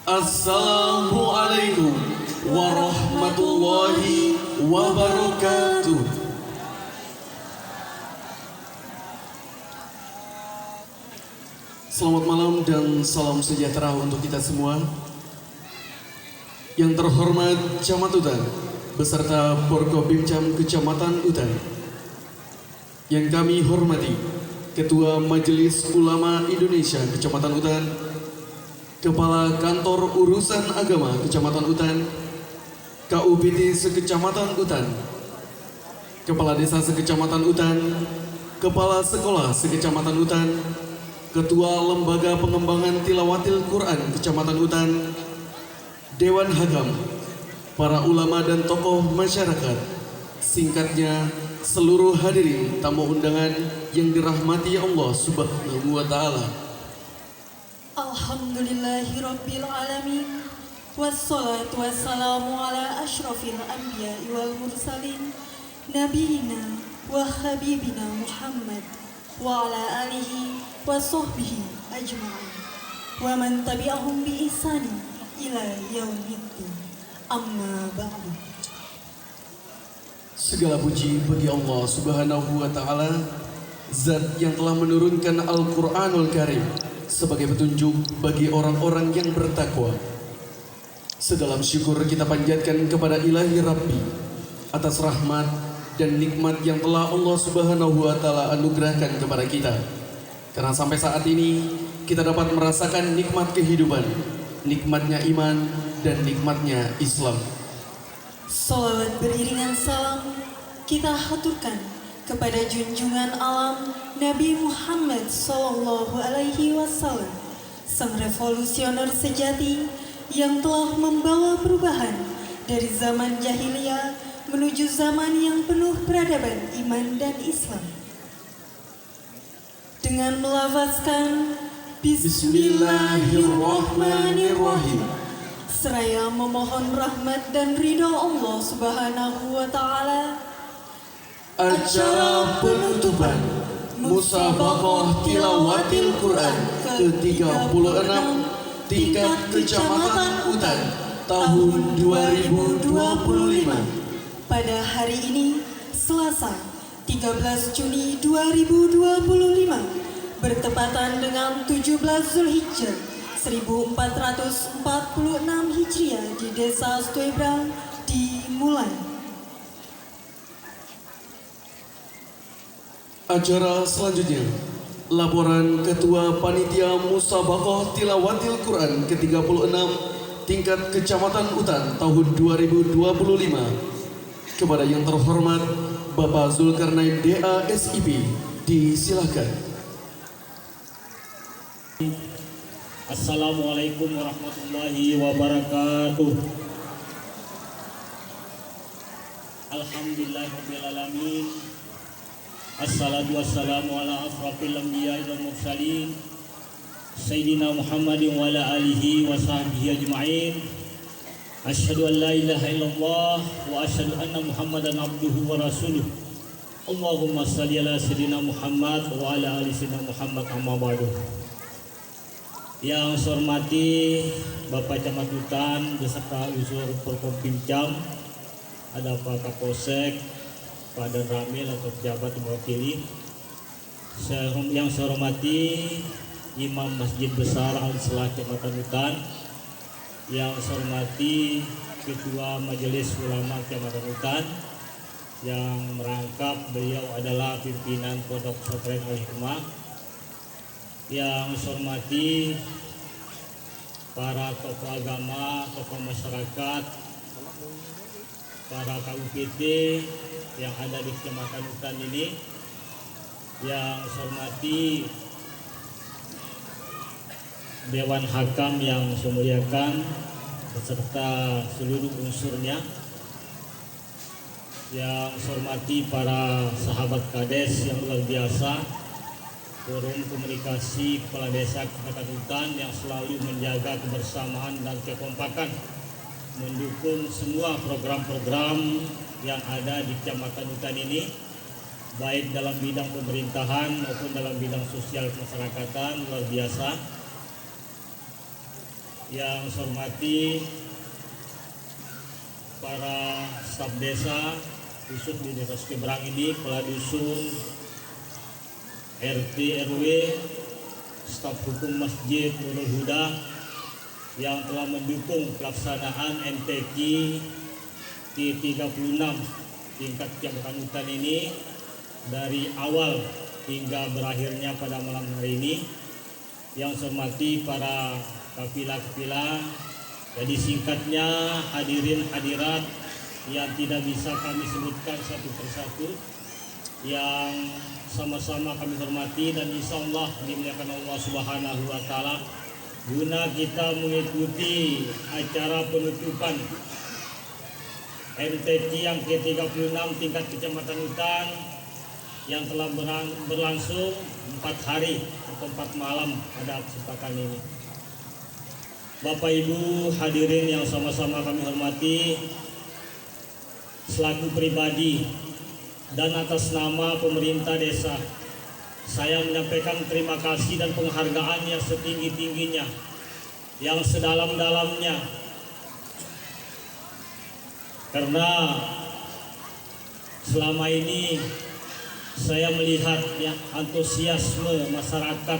Assalamualaikum warahmatullahi wabarakatuh. Selamat malam dan salam sejahtera untuk kita semua. Yang terhormat Camat Utan beserta Forkopimcam Kecamatan Utan. Yang kami hormati Ketua Majelis Ulama Indonesia Kecamatan Utan, Kepala Kantor Urusan Agama Kecamatan Utan, KUPT Sekecamatan Utan, Kepala Desa Sekecamatan Utan, Kepala Sekolah Sekecamatan Utan, Ketua Lembaga Pengembangan Tilawatil Quran Kecamatan Utan, Dewan Hakam, para ulama dan tokoh masyarakat, singkatnya seluruh hadirin tamu undangan yang dirahmati Allah Subhanahu wa Ta'ala. Alhamdulillahirabbil alamin. Wassalatu wassalamu ala asyrafil anbiya'i wal mursalin nabiyina wa habibina Muhammad wa ala alihi wa sahbihi ajma'in wa man tabi'ahum bi ihsani ila yaumiddin. Amma ba'du. Segala puji bagi Allah Subhanahu wa Ta'ala, Zat yang telah menurunkan Al-Quranul Karim sebagai petunjuk bagi orang-orang yang bertakwa. Sedalam syukur kita panjatkan kepada Ilahi Rabbi atas rahmat dan nikmat yang telah Allah Subhanahu wa Ta'ala anugerahkan kepada kita. Karena sampai saat ini kita dapat merasakan nikmat kehidupan, nikmatnya iman, dan nikmatnya Islam. Salawat beriringan salam kita haturkan kepada junjungan alam Nabi Muhammad Sallallahu Alaihi Wasallam, sang revolusioner sejati yang telah membawa perubahan dari zaman jahiliyah menuju zaman yang penuh peradaban iman dan Islam. Dengan melafazkan Bismillahirrahmanirrahim, seraya memohon rahmat dan ridha Allah Subhanahu wa Ta'ala, acara penutupan Musabaqah Tilawatil Quran ke-36 tingkat Kecamatan Utan tahun 2025 pada hari ini Selasa 13 Juni 2025 bertepatan dengan 17 Zulhijjah 1446 Hijriah di Desa Stuebra dimulai. Acara selanjutnya, laporan Ketua Panitia Musabaqah Tilawatil Quran ke-36 tingkat Kecamatan Utan tahun 2025 kepada yang terhormat Bapak Zulkarnain DA SIP, disilakan. Assalamualaikum warahmatullahi wabarakatuh. Alhamdulillahirabbil alamin. Assalatu wassalamu ala asrafil anbiya'i wal mursalin Sayyidina Muhammadin wa ala alihi wa sahbihi ajma'in. Asyhadu an la ilaha illallah wa asyhadu anna Muhammadan abduhu wa rasuluh. Allahumma shalli ala sayyidina Muhammad wa ala ali sayyidina Muhammad, amma ba'du. Yang saya hormati Bapak Camat Utan beserta unsur Forkopimcam, ada Pak Kapolsek, Pak Dan Ramil atau pejabat mewakili. Yang saya hormati Imam Masjid Besar Al-Islah Kecamatan Utan. Yang saya hormati Ketua Majelis Ulama Kecamatan Utan. Yang merangkap beliau adalah pimpinan Pondok Pesantren Al-Hikmah. Yang saya hormati para tokoh agama, tokoh masyarakat, para KUPT yang ada di Kecamatan Utan ini. Yang saya hormati Dewan Hakam yang saya muliakan beserta seluruh unsurnya. Yang saya hormati para sahabat Kades yang luar biasa, Forum Komunikasi Kepala Desa Kecamatan Utan yang selalu menjaga kebersamaan dan kekompakan, mendukung semua program-program yang ada di Kecamatan Utan ini, baik dalam bidang pemerintahan maupun dalam bidang sosial kemasyarakatan. Luar biasa. yang saya hormati para staf desa, khusus di Desa Sukebrang ini, kepala dusun, RT, RW, staf hukum Masjid Nurul Huda yang telah mendukung pelaksanaan MTQ T36 tingkat Kecamatan Hutan ini dari awal hingga berakhirnya pada malam hari ini. Yang saya hormati para kafilah-kafilah, jadi singkatnya hadirin hadirat yang tidak bisa kami sebutkan satu persatu, yang sama-sama kami hormati dan insya Allah dimuliakan Allah Subhanahu wa Ta'ala, guna kita mengikuti acara penutupan MTQ yang ke-36 tingkat Kecamatan Hutan yang telah berlangsung 4 hari atau 4 malam pada kesempatan ini. Bapak Ibu hadirin yang sama-sama kami hormati, selaku pribadi dan atas nama pemerintah desa, saya menyampaikan terima kasih dan penghargaan yang setinggi-tingginya, yang sedalam-dalamnya, karena selama ini saya melihat ya antusiasme masyarakat,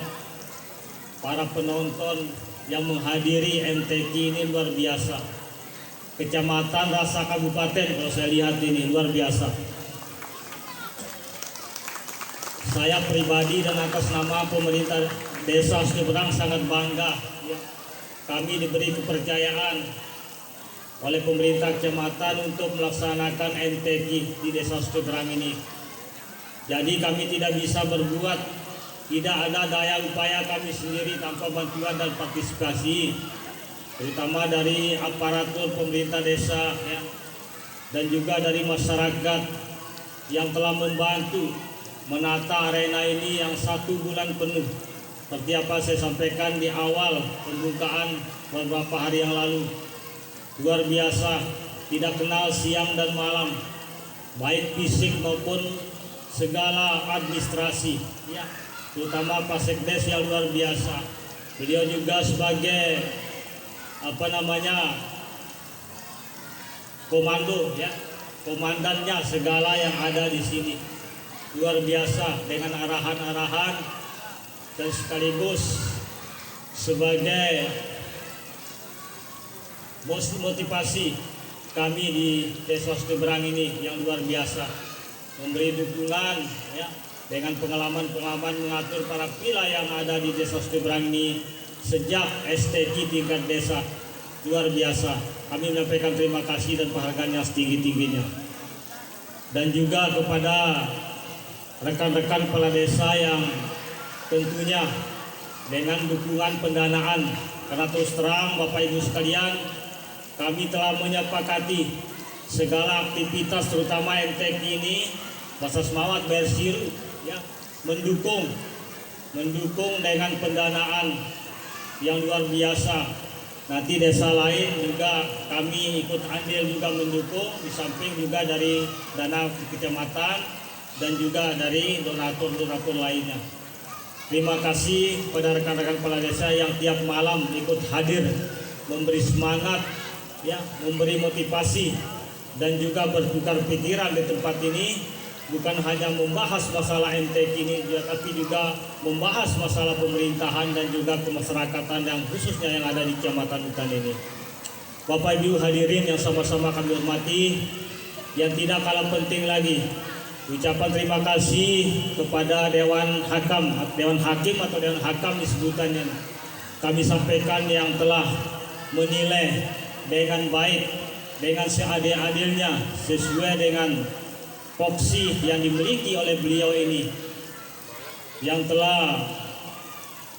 para penonton yang menghadiri MTQ ini luar biasa. Kecamatan rasa kabupaten kalau saya lihat ini luar biasa. Saya pribadi dan atas nama pemerintah Desa Sukebrang sangat bangga ya. Kami diberi kepercayaan oleh pemerintah kecamatan untuk melaksanakan MTQ di Desa Sukebrang ini. Jadi kami tidak bisa berbuat, tidak ada daya upaya kami sendiri tanpa bantuan dan partisipasi, terutama dari aparatur pemerintah desa ya, dan juga dari masyarakat yang telah membantu menata arena ini yang 1 bulan penuh. Seperti apa saya sampaikan di awal pembukaan beberapa hari yang lalu, luar biasa, tidak kenal siang dan malam, baik fisik maupun segala administrasi ya, terutama Pak Sekdes yang luar biasa. Beliau juga sebagai komando ya, komandannya segala yang ada di sini, luar biasa dengan arahan-arahan dan sekaligus sebagai motivasi kami di Desa Sukebrang ini yang luar biasa, memberi dukungan ya, dengan pengalaman-pengalaman mengatur para pila yang ada di Desa Sukebrang ini sejak STQ tingkat desa, luar biasa. Kami menyampaikan terima kasih dan penghargaan yang setinggi-tingginya. Dan juga kepada rekan-rekan kepala desa yang tentunya dengan dukungan pendanaan, karena terus terang Bapak Ibu sekalian, kami telah menyepakati segala aktivitas terutama MTQ ini Masa Semawat Bersiru ya, mendukung dengan pendanaan yang luar biasa. Nanti desa lain juga kami ikut andil juga mendukung, di samping juga dari dana kecamatan dan juga dari donatur-donatur lainnya. Terima kasih pada rekan-rekan kepala desa yang tiap malam ikut hadir, memberi semangat ya, memberi motivasi dan juga bertukar pikiran di tempat ini. Bukan hanya membahas masalah MTQ ini, tapi juga membahas masalah pemerintahan dan juga kemasyarakatan yang khususnya yang ada di Kecamatan Hutan ini. Bapak Ibu hadirin yang sama-sama kami hormati, yang tidak kalah penting lagi, ucapan terima kasih kepada Dewan Hakim atau Dewan Hakam disebutannya. Kami sampaikan yang telah menilai dengan baik, dengan seadil-adilnya, sesuai dengan foksi yang dimiliki oleh beliau ini, yang telah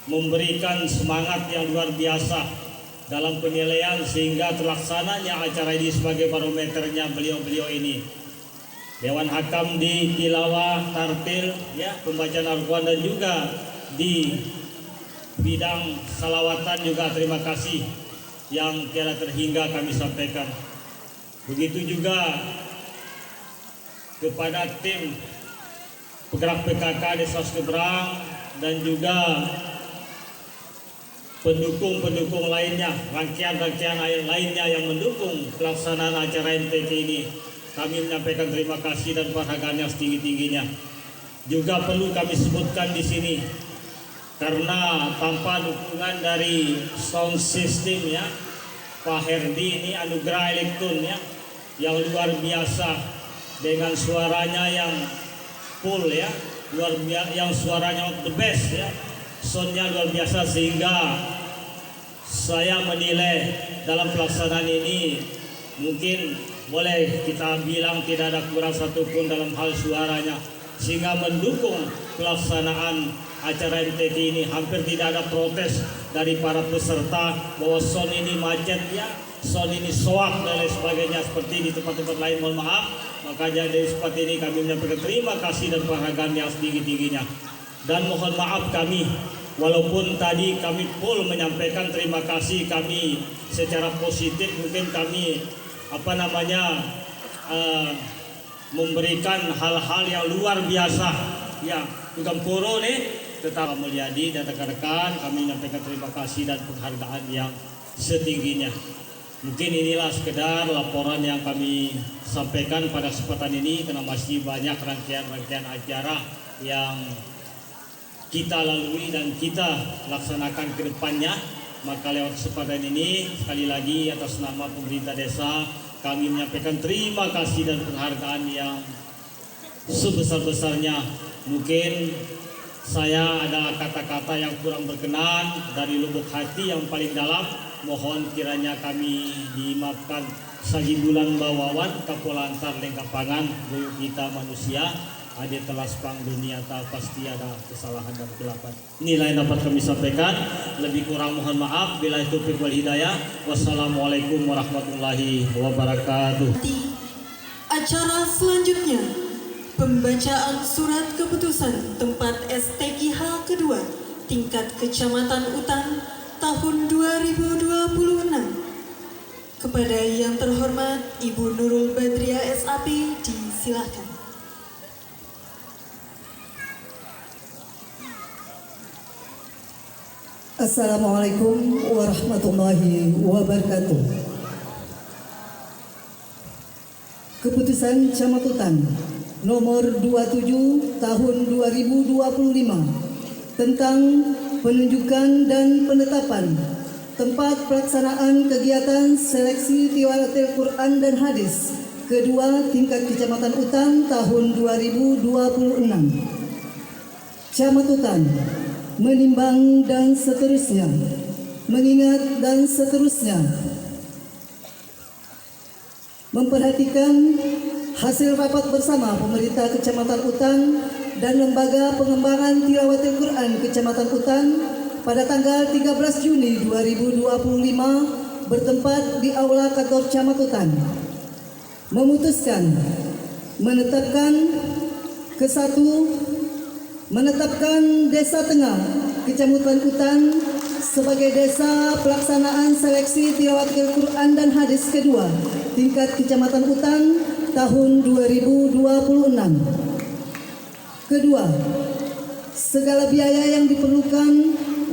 memberikan semangat yang luar biasa dalam penilaian sehingga terlaksananya acara ini sebagai barometernya beliau-beliau ini. Dewan Hakam di tilawah, tartil, ya, pembacaan Al-Quran dan juga di bidang salawatan juga terima kasih yang tiada terhingga kami sampaikan. Begitu juga kepada tim penggerak PKK Desa Sukebrang dan juga pendukung-pendukung lainnya, rangkaian-rangkaian lainnya yang mendukung pelaksanaan acara MTQ ini. Kami menyampaikan terima kasih dan penghargaan yang setinggi-tingginya. Juga perlu kami sebutkan di sini, karena tanpa dukungan dari sound system ya, Pak Herdi ini anugerah elektron ya, yang luar biasa dengan suaranya yang full ya, yang suaranya the best ya, soundnya luar biasa, sehingga saya menilai dalam pelaksanaan ini mungkin boleh kita bilang tidak ada kurang satupun dalam hal suaranya, sehingga mendukung pelaksanaan acara MTQ ini. Hampir tidak ada protes dari para peserta bahwa sound ini macet ya, sound ini soak dan lain sebagainya seperti di tempat-tempat lain. Mohon maaf. Makanya dari tempat ini kami menyampaikan terima kasih dan penghargaan yang setinggi-tingginya. Dan mohon maaf kami, walaupun tadi kami full menyampaikan terima kasih kami secara positif, mungkin kami memberikan hal-hal yang luar biasa ya, bukan puro nih, tetap Mulyadi dan rekan-rekan kami menyampaikan terima kasih dan penghargaan yang setingginya. Mungkin inilah sekedar laporan yang kami sampaikan pada kesempatan ini, karena masih banyak rangkaian-rangkaian acara yang kita lalui dan kita laksanakan ke depannya. Maka lewat kesempatan ini sekali lagi atas nama pemerintah desa kami menyampaikan terima kasih dan penghargaan yang sebesar-besarnya. Mungkin saya ada kata-kata yang kurang berkenan dari lubuk hati yang paling dalam, mohon kiranya kami dimaafkan. Sagi bulan bawawan kapolantar lengkapangan buyuk kita manusia, ada telas pang dunia tak pasti ada kesalahan dan kelapan. Inilah yang dapat kami sampaikan. Lebih kurang mohon maaf. Bila itu wal hidayah. Wassalamualaikum warahmatullahi wabarakatuh. Acara selanjutnya, pembacaan surat keputusan tempat STQH kedua tingkat Kecamatan Utan tahun 2026. Kepada yang terhormat Ibu Nurul Badriah SAP disilakan. Assalamualaikum warahmatullahi wabarakatuh. Keputusan Camat Utan nomor 27 tahun 2025 tentang penunjukan dan penetapan tempat pelaksanaan kegiatan seleksi tilawatil Quran dan hadis kedua tingkat Kecamatan Utan tahun 2026. Camat Utan menimbang dan seterusnya, mengingat dan seterusnya, memperhatikan hasil rapat bersama pemerintah Kecamatan Utan dan Lembaga Pengembangan Tilawatil Quran Kecamatan Utan pada tanggal 13 Juni 2025 bertempat di Aula Kantor Camat Utan, memutuskan menetapkan Desa Tengah Kecamatan Utan sebagai desa pelaksanaan seleksi tilawatil Quran dan hadis kedua tingkat Kecamatan Utan tahun 2026. Kedua, segala biaya yang diperlukan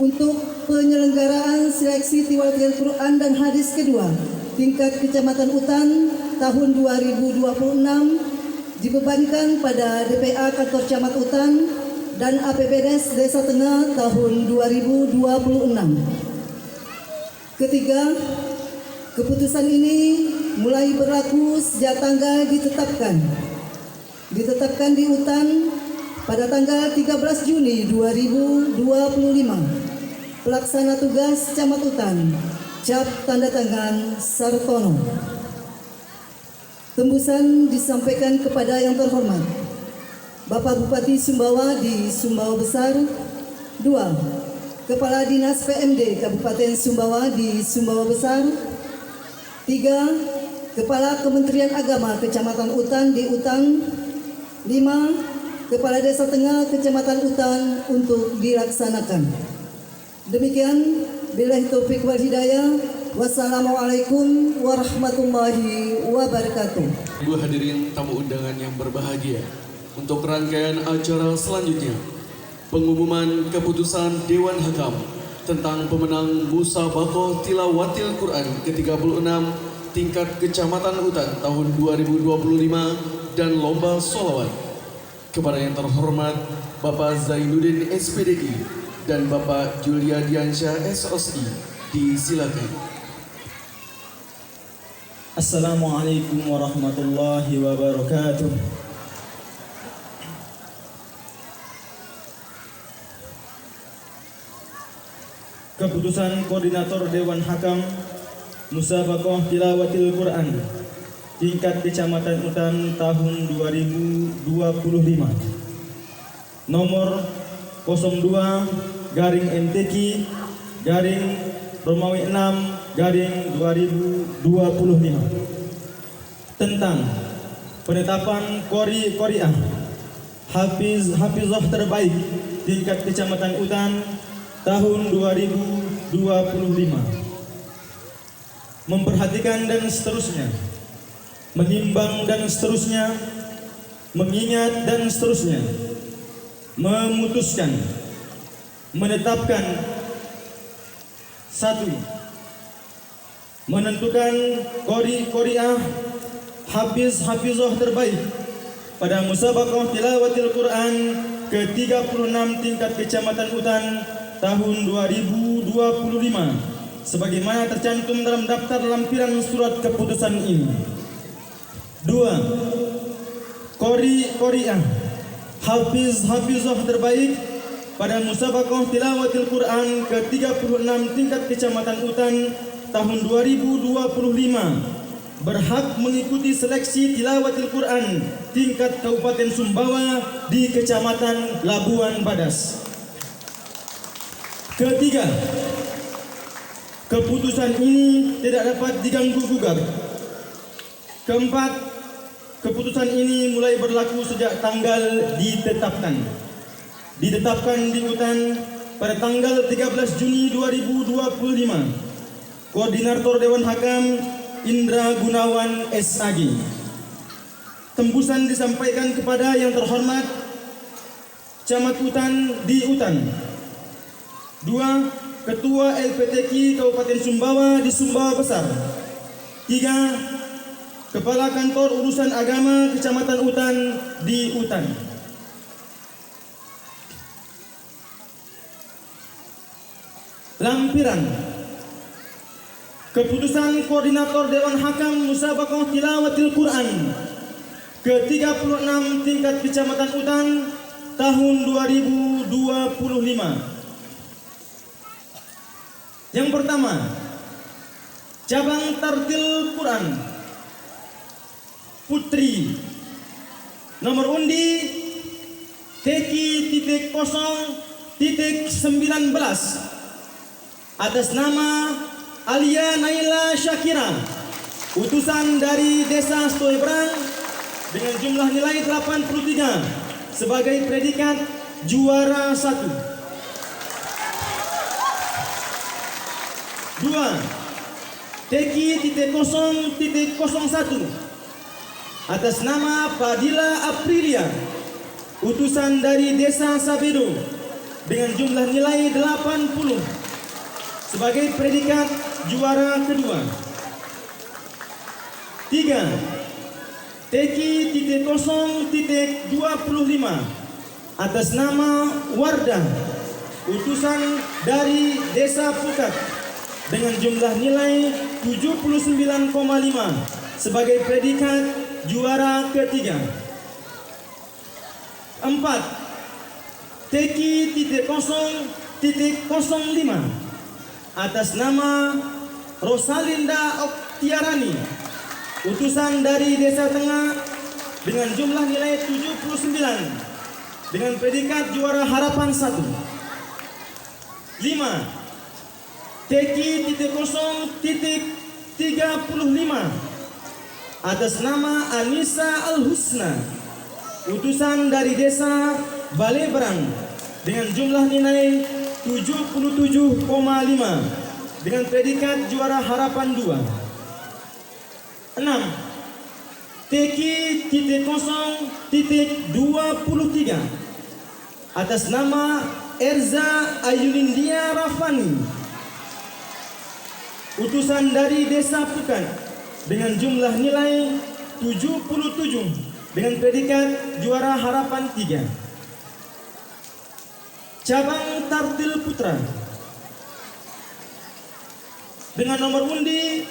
untuk penyelenggaraan seleksi tilawatil Quran dan hadis kedua tingkat Kecamatan Utan tahun 2026 dibebankan pada DPA Kantor Camat Utan dan APBDes Desa Tengah tahun 2026. Ketiga, keputusan ini mulai berlaku sejak tanggal ditetapkan di Utan pada tanggal 13 Juni 2025. Pelaksana tugas Camat Utan, cap tanda tangan Sartono. Tembusan disampaikan kepada yang terhormat Bapak Bupati Sumbawa di Sumbawa Besar. 2. Kepala Dinas PMD Kabupaten Sumbawa di Sumbawa Besar. 3. Kepala Kementerian Agama Kecamatan Utan di Utan. 5. Kepala Desa Tengah Kecamatan Utan untuk dilaksanakan. Demikian, billahi taufiq wal hidayah. Wassalamualaikum warahmatullahi wabarakatuh. Ibu hadirin tamu undangan yang berbahagia, untuk rangkaian acara selanjutnya, pengumuman keputusan Dewan Hakam tentang pemenang Musabaqah Tilawatil Quran ke-36 tingkat Kecamatan Utan tahun 2025 dan Lomba Sholawat. Kepada yang terhormat Bapak Zainuddin SPDI dan Bapak Julia Diansyah SOSI, disilakan. Assalamualaikum warahmatullahi wabarakatuh. Keputusan Koordinator Dewan Hakam Musabaqah Tilawatil Quran tingkat Kecamatan Utan tahun 2025 nomor 02-Romawi 6-2025 tentang penetapan Qori'ah Hafizah terbaik tingkat Kecamatan Utan tahun 2025, memperhatikan dan seterusnya, mengimbang dan seterusnya, mengingat dan seterusnya, memutuskan, menetapkan. 1. Menentukan Qori'ah Hafizah terbaik pada Musabaqah Tilawatil Quran ke-36 tingkat Kecamatan Utan tahun 2025 sebagaimana tercantum dalam daftar lampiran surat keputusan ini. 2. Qori'ah Hafizah terbaik pada Musabaqah Tilawatil Quran ke-36 tingkat Kecamatan Utan tahun 2025 berhak mengikuti seleksi Tilawatil Quran tingkat Kabupaten Sumbawa di Kecamatan Labuan Badas. Ketiga, keputusan ini tidak dapat diganggu-gugat. Keempat, keputusan ini mulai berlaku sejak tanggal ditetapkan di Utan pada tanggal 13 Juni 2025. Koordinator Dewan Hakam Indra Gunawan SAG. Tembusan disampaikan kepada yang terhormat Camat Utan di Utan. 2. Ketua LPTQ Kabupaten Sumbawa di Sumbawa Besar. 3. Kepala Kantor Urusan Agama Kecamatan Utan di Utan. Lampiran keputusan Koordinator Dewan Hakam Musabaqah Tilawatil Quran ke-36 tingkat Kecamatan Utan tahun 2025. Yang pertama, cabang tartil Quran Putri nomor undi TQ.0.19 atas nama Alia Naila Syakira, utusan dari Desa Stoebrang dengan jumlah nilai 83 sebagai predikat juara 1. 2. TQ.0.01 atas nama Fadila Aprilia, utusan dari Desa Sabedo dengan jumlah nilai 80 sebagai predikat juara kedua. 3. TQ.0.25 atas nama Wardah, utusan dari Desa Pukat dengan jumlah nilai 79,5 sebagai predikat juara ketiga. 4. TQ.0.05 atas nama Rosalinda Oktiarani, utusan dari Desa Tengah dengan jumlah nilai 79 dengan predikat juara harapan 1. 5. TQ.0.35 atas nama Anissa Al-Husna, utusan dari Desa Balebrang dengan jumlah nilai 77,5 dengan predikat juara harapan 2. 6. TQ.0.23 atas nama Erza Ayunindia Rafani, utusan dari Desa Pukat, dengan jumlah nilai 77 dengan predikat juara harapan 3. Cabang Tartil Putra dengan nomor undi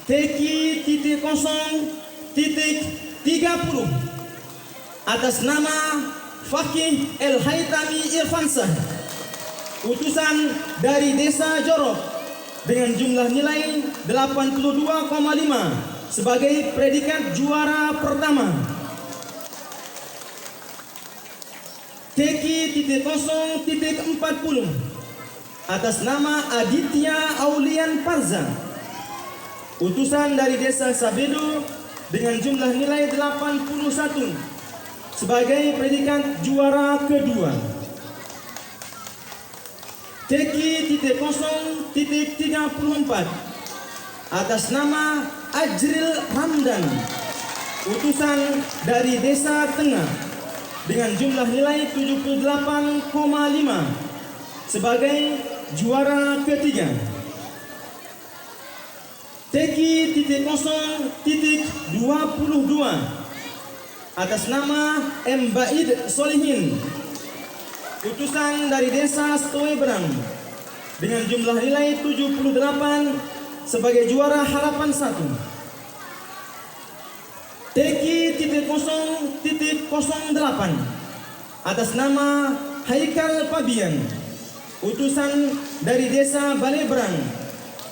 TQ.0.30 atas nama Fakih El Haitami Irfansah, utusan dari Desa Jorok, dengan jumlah nilai 82,5 sebagai predikat juara pertama. TQ.0.40 atas nama Aditya Aulian Parza, utusan dari Desa Sabedo, dengan jumlah nilai 81 sebagai predikat juara kedua. TQ.0.34 atas nama Ajril Ramdan, utusan dari Desa Tengah, dengan jumlah nilai 78,5 sebagai juara ketiga. TQ.0.22 atas nama Mbaid Solihin, utusan dari Desa Stoebrang, dengan jumlah nilai 78 sebagai juara harapan 1. TQ.0.08 atas nama Haikal Pabian, utusan dari Desa Balebrang,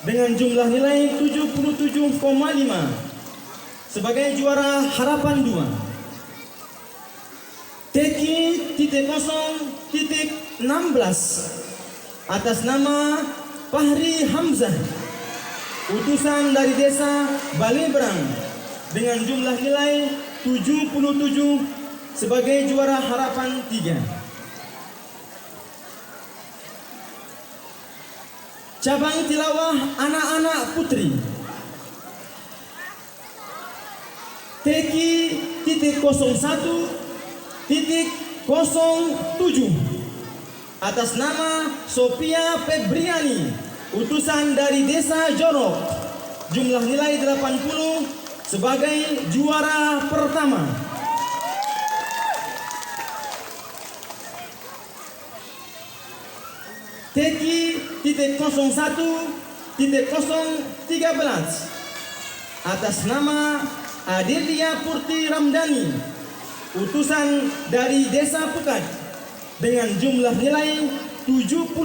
dengan jumlah nilai 77,5 sebagai juara harapan 2. TQ.0.16 atas nama Fahri Hamzah, utusan dari Desa Balebrang, dengan jumlah nilai 77 sebagai juara harapan 3. Cabang tilawah anak-anak putri TQ.01.07 atas nama Sophia Febriani, utusan dari Desa Jorok, jumlah nilai 80 sebagai juara pertama. TQ.01.013 atas nama Adelia Purti Ramdhani, utusan dari Desa Pukat, dengan jumlah nilai 79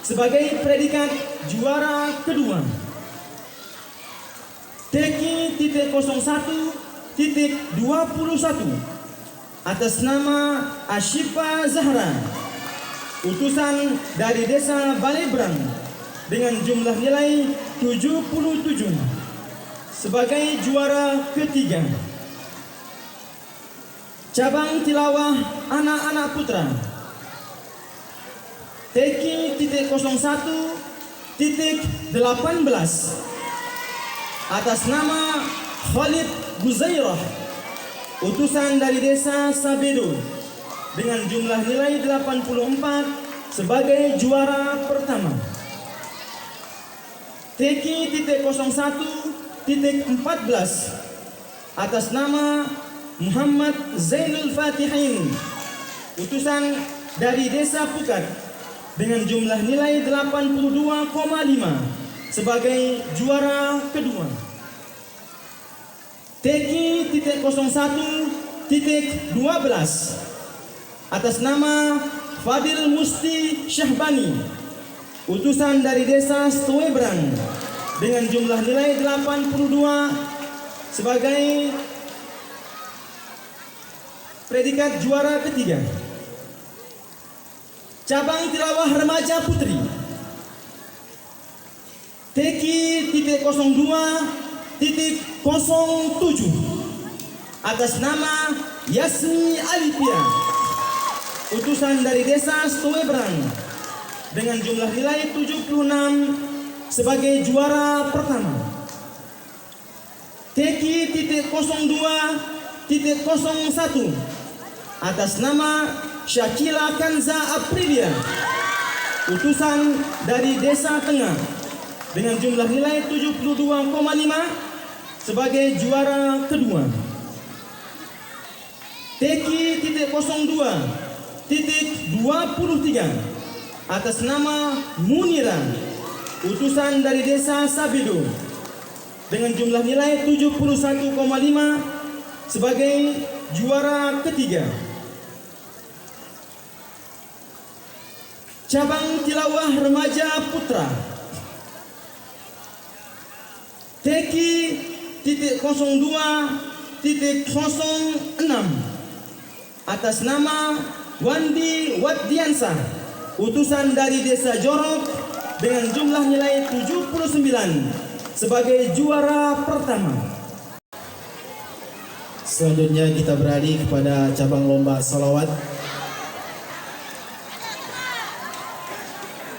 sebagai predikat juara kedua. TQ.01.21 atas nama Ashifa Zahra, utusan dari Desa Balebrang, dengan jumlah nilai 77 sebagai juara ketiga. Cabang tilawah anak-anak putra TQ.01.18 atas nama Khalid Guzairah, utusan dari Desa Sabedo, dengan jumlah nilai 84 sebagai juara pertama. TQ.01.14 atas nama Muhammad Zainul Fatihin, utusan dari Desa Pukat, dengan jumlah nilai 82,5 sebagai juara kedua. TQ.01.12 atas nama Fadil Musti Syahbani, utusan dari Desa Stoebrang, dengan jumlah nilai 82 sebagai predikat juara ketiga. Cabang tilawah remaja putri TQ.02.07 atas nama Yasmi Alipia, utusan dari Desa Stoebrang, dengan jumlah nilai 76 sebagai juara pertama. TQ.02.01 atas nama Syakila Kanza Aprilia, utusan dari Desa Tengah, dengan jumlah nilai 72,5 sebagai juara kedua. Teki.02.23 atas nama Munira, utusan dari Desa Sabido, dengan jumlah nilai 71,5 sebagai juara ketiga. Cabang Tilawah Remaja Putra, Teki.02.06 atas nama Wandi Waddiansah, utusan dari Desa Jorok, dengan jumlah nilai 79 sebagai juara pertama. Selanjutnya kita beralih kepada cabang lomba salawat.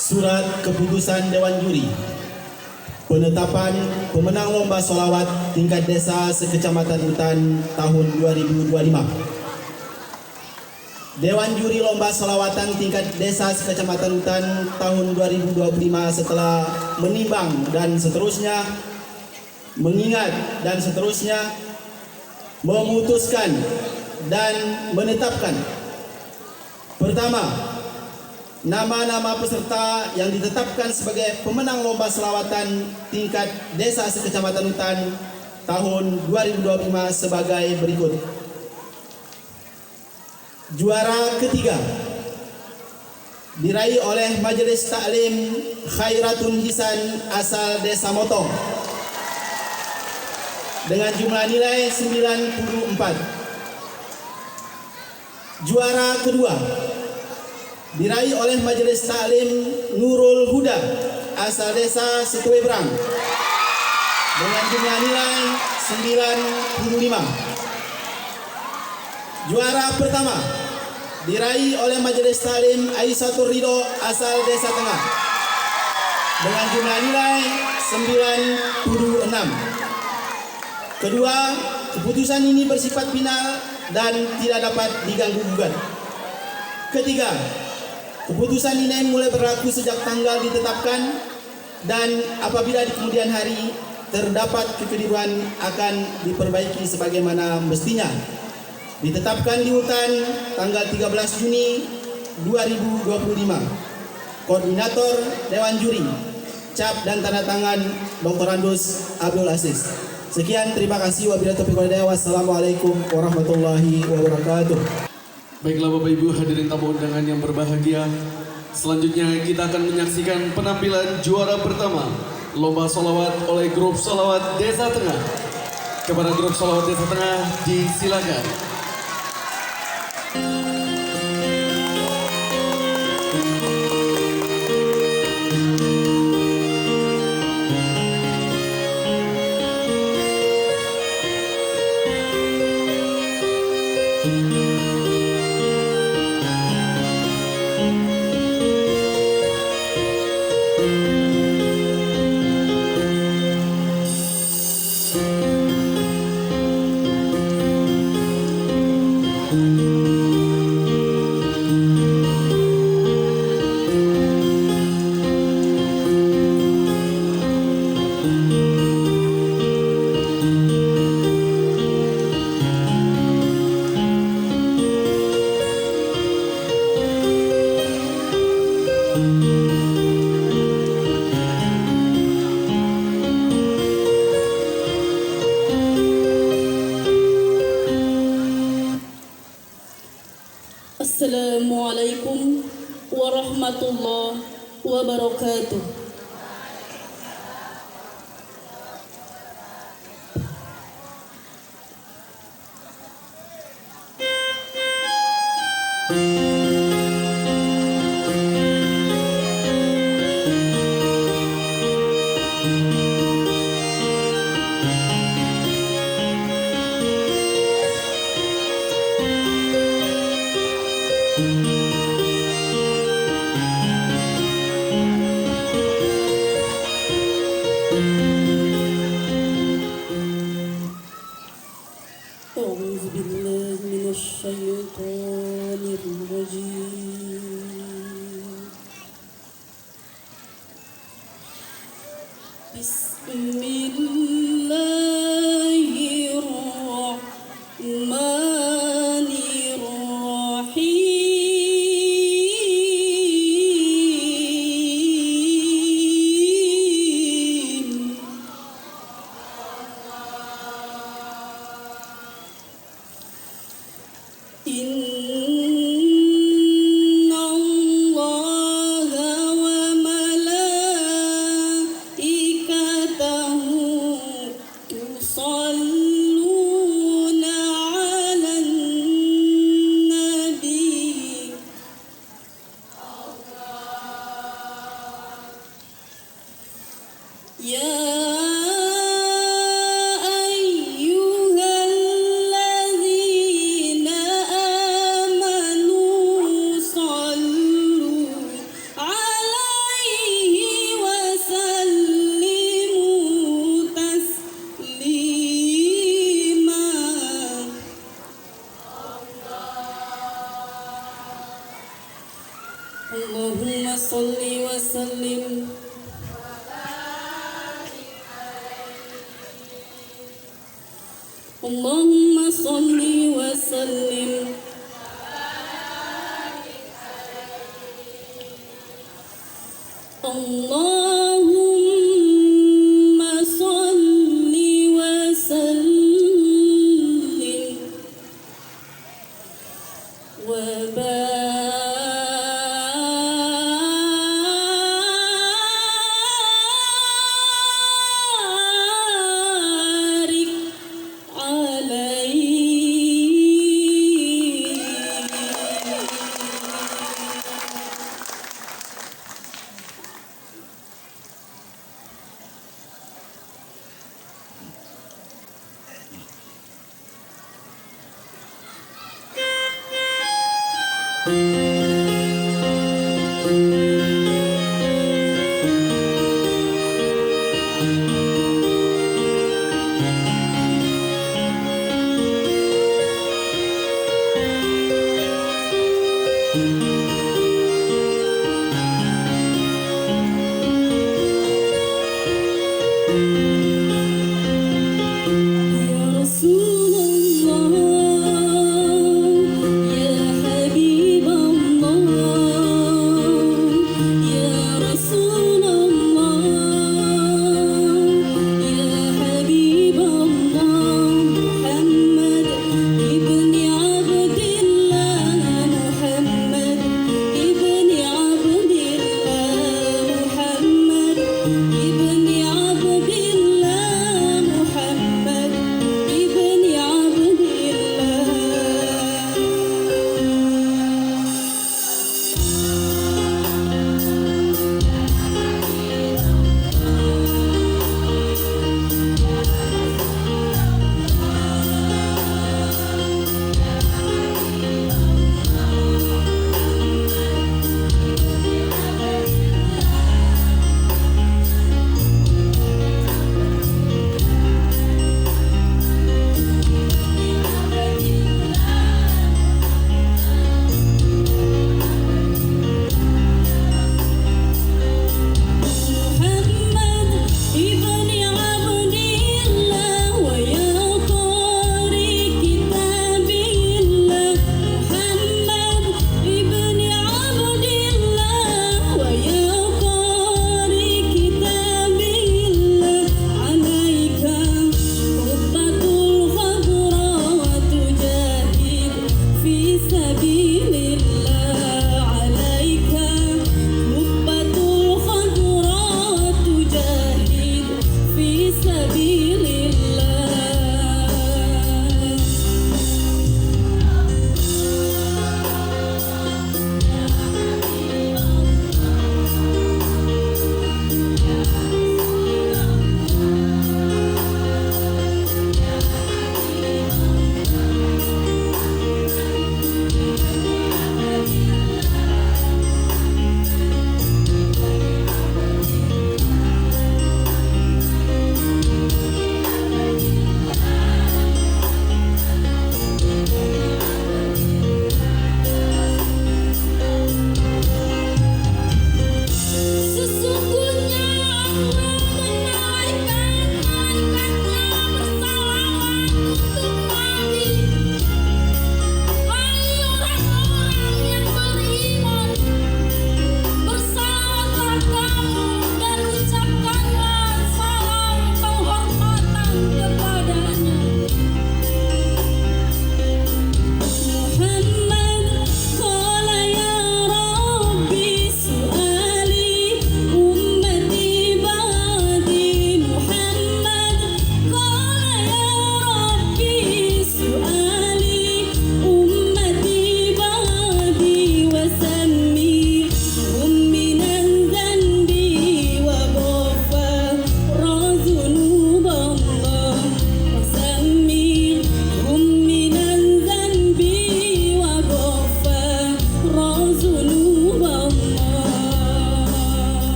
Surat keputusan Dewan Juri penetapan pemenang lomba salawat tingkat desa sekecamatan Utan tahun 2025. Dewan Juri lomba salawatan tingkat desa sekecamatan Utan tahun 2025 setelah menimbang dan seterusnya mengingat dan seterusnya memutuskan dan menetapkan: pertama, nama-nama peserta yang ditetapkan sebagai pemenang lomba selawatan tingkat desa sekecamatan Utan tahun 2025 sebagai berikut. Juara ketiga diraih oleh Majelis Taklim Khairatun Hisan asal Desa Motong dengan jumlah nilai 94. Juara kedua diraih oleh Majelis Taklim Nurul Huda asal Desa Setuebrang dengan jumlah nilai 95. Juara pertama diraih oleh Majelis Taklim Aisyah Ridho asal Desa Tengah dengan jumlah nilai 96. Kedua, keputusan ini bersifat final dan tidak dapat diganggu gugat. Ketiga, keputusan ini mulai berlaku sejak tanggal ditetapkan dan apabila di kemudian hari terdapat kekeliruan akan diperbaiki sebagaimana mestinya. Ditetapkan di Utan tanggal 13 Juni 2025. Koordinator Dewan Juri, cap dan tanda tangan Dr. Andus Abdul Aziz. Sekian, terima kasih. Wabillahi taufiq wal hidayah. Wassalamualaikum warahmatullahi wabarakatuh. Baiklah Bapak Ibu hadirin tamu undangan yang berbahagia, selanjutnya kita akan menyaksikan penampilan juara pertama lomba sholawat oleh grup sholawat Desa Tengah. Kepada grup sholawat Desa Tengah disilakan. Assalamualaikum warahmatullahi wabarakatuh. أعوذ بالله من الشيطان الرجيم Bismillahirrahmanirrahim. Inna Allaha wa malaikatahu yusalluna 'alan nabi. Ya ayyuhalladzina amanu sallu 'alaihi wa sallimu taslima. Allahumma salli wa sallim Allahumma salli wa sallim Allahumma salli wa sallim wa barik ala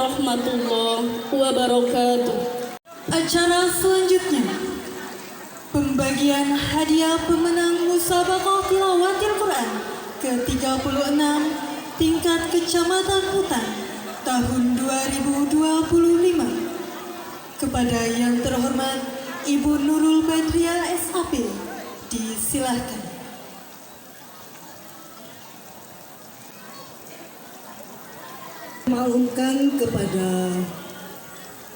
warahmatullahi wabarakatuh. Acara selanjutnya, pembagian hadiah pemenang musabaqah tilawatil Quran ke-36 tingkat Kecamatan Hutan tahun 2025 kepada yang terhormat Ibu Nurul Badriah SAP. Disilahkan. Maklumkan kepada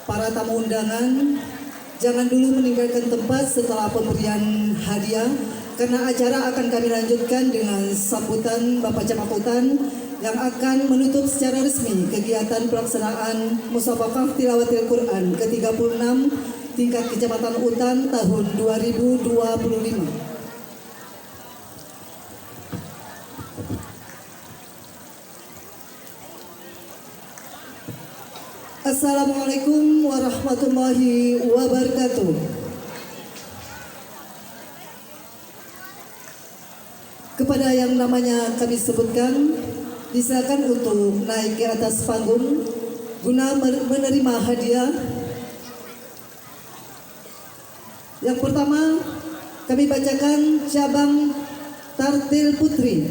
para tamu undangan, jangan dulu meninggalkan tempat setelah pemberian hadiah, karena acara akan kami lanjutkan dengan sambutan Bapak Camat Hutan yang akan menutup secara resmi kegiatan pelaksanaan Musabaqah Tilawatil Quran ke-36 tingkat Kecamatan Hutan tahun 2025. Assalamualaikum warahmatullahi wabarakatuh. Kepada yang namanya kami sebutkan, disilakan untuk naik ke atas panggung guna menerima hadiah. Yang pertama, kami bacakan cabang Tartil Putri.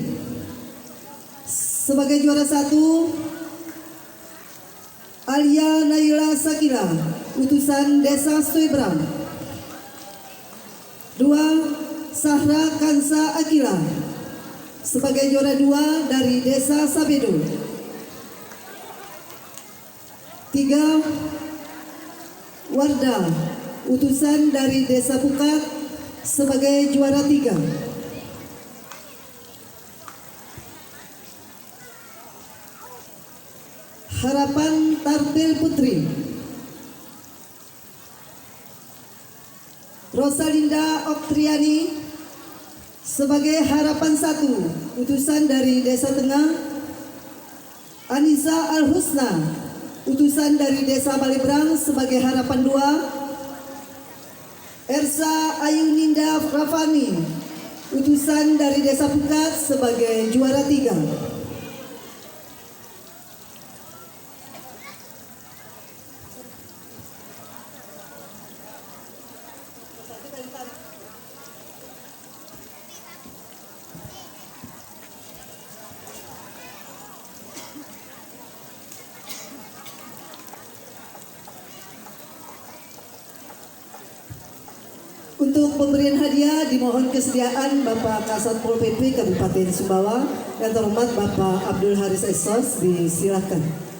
Sebagai juara 1, Alia Naila Sakila, utusan Desa Stuebrang. 2, Sahra Kansa Akila, sebagai juara 2 dari Desa Sabedo. 3, Warda, utusan dari Desa Pukat, sebagai juara 3. Harapan Tartil Putri, Rosalinda Oktriani, sebagai Harapan 1, utusan dari Desa Tengah. Anissa Al-Husna, utusan dari Desa Balibrang, sebagai Harapan 2. Ersa Ayuninda Rafani, utusan dari Desa Pukat, sebagai juara 3. Untuk pemberian hadiah dimohon kesediaan Bapak Kasat Pol PP Kabupaten Sumbawa yang terhormat Bapak Abdul Haris Esos, disilakan.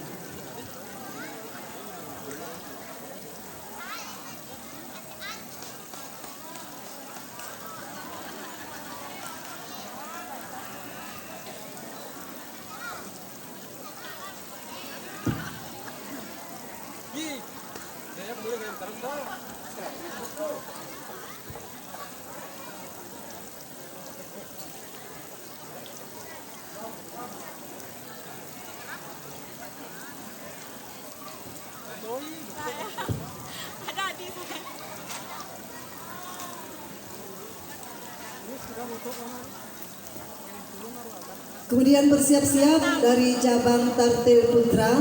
Kemudian bersiap-siap dari cabang Tartil Putra.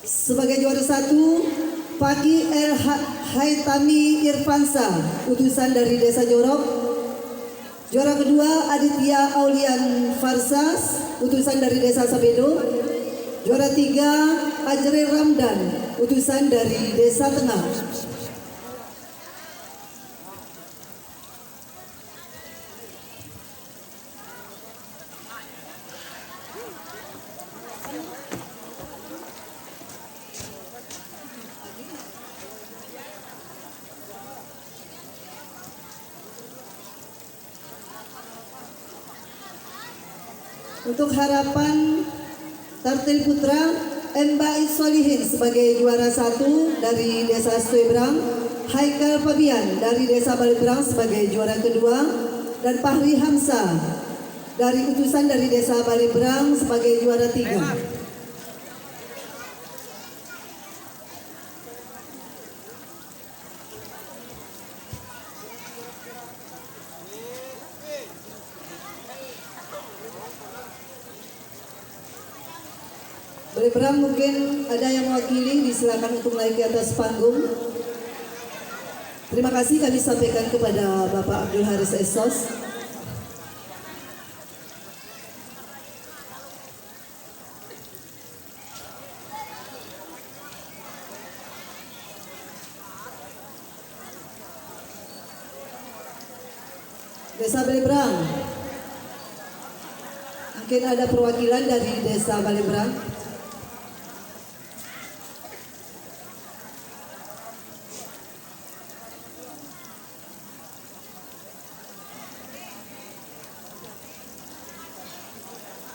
Sebagai juara 1, Pagi El Haitami Irfansa, utusan dari Desa Jorok. Juara kedua, Aditya Aulian Farsas, utusan dari Desa Sabedo. Juara 3, Ajril Ramdan, utusan dari Desa Tengah. Untuk Harapan Tartil Putra, Mbak Solihin sebagai juara 1 dari Desa Stuebrang, Haikal Fabian dari Desa Balibrang sebagai juara kedua, dan Fahri Hamzah dari utusan dari Desa Balibrang sebagai juara 3. Boleh berang, mungkin ada yang mewakili, disilakan untuk naik ke atas panggung. Terima kasih kami sampaikan kepada Bapak Abdul Haris Esos. Desa Balebrang. Mungkin ada perwakilan dari Desa Balebrang.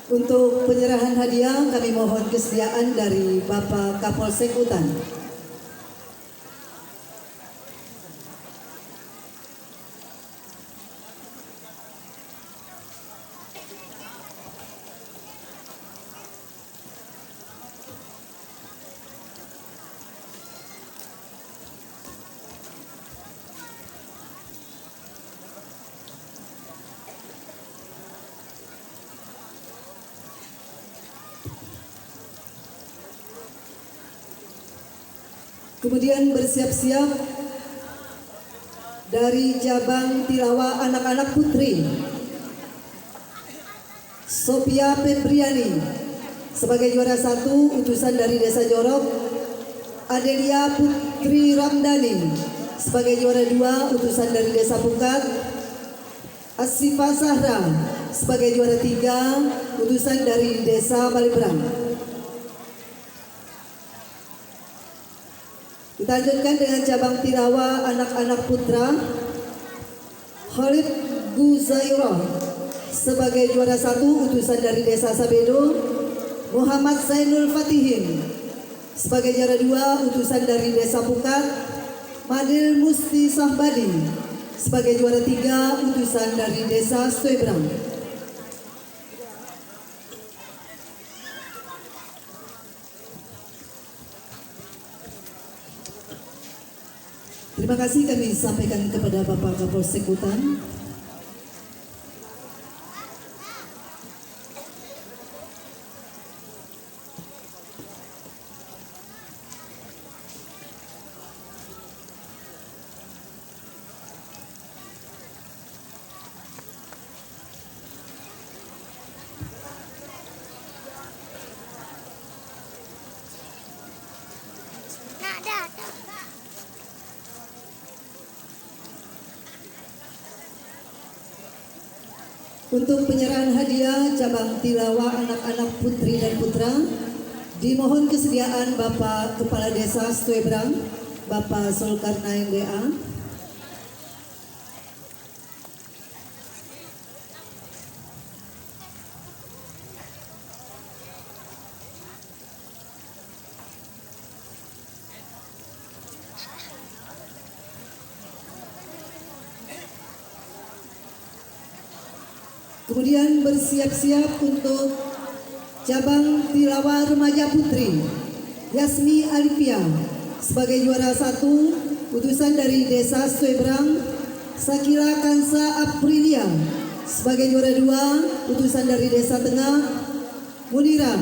Untuk penyerahan hadiah kami mohon kesediaan dari Bapak Kapolsek Utan. Kemudian bersiap-siap dari cabang tilawah anak-anak putri, Sophia Febriani sebagai juara 1 utusan dari Desa Jorok, Adelia Putri Ramdhani sebagai juara 2 utusan dari Desa Pukat, Asifah Sahra sebagai juara 3 utusan dari Desa Balebrang. Kita lanjutkan dengan cabang tilawah anak-anak putra, Khalid Guzairah sebagai juara 1 utusan dari Desa Sabedo, Muhammad Zainul Fatihin sebagai juara 2 utusan dari Desa Pukat, Madil Musti Sahbadi sebagai juara 3 utusan dari Desa Suebrang. Terima kasih kami sampaikan kepada Bapak Kapolsek Utan. Untuk penyerahan hadiah cabang tilawah anak-anak putri dan putra, dimohon kesediaan Bapak Kepala Desa Suebrang, Bapak Zulkarnain DA. Kemudian bersiap-siap untuk cabang tilawah remaja putri, Yasmi Alifia sebagai juara 1 utusan dari Desa Suebrang, Sakila Kansa Aprilia sebagai juara 2 utusan dari Desa Tengah, Munira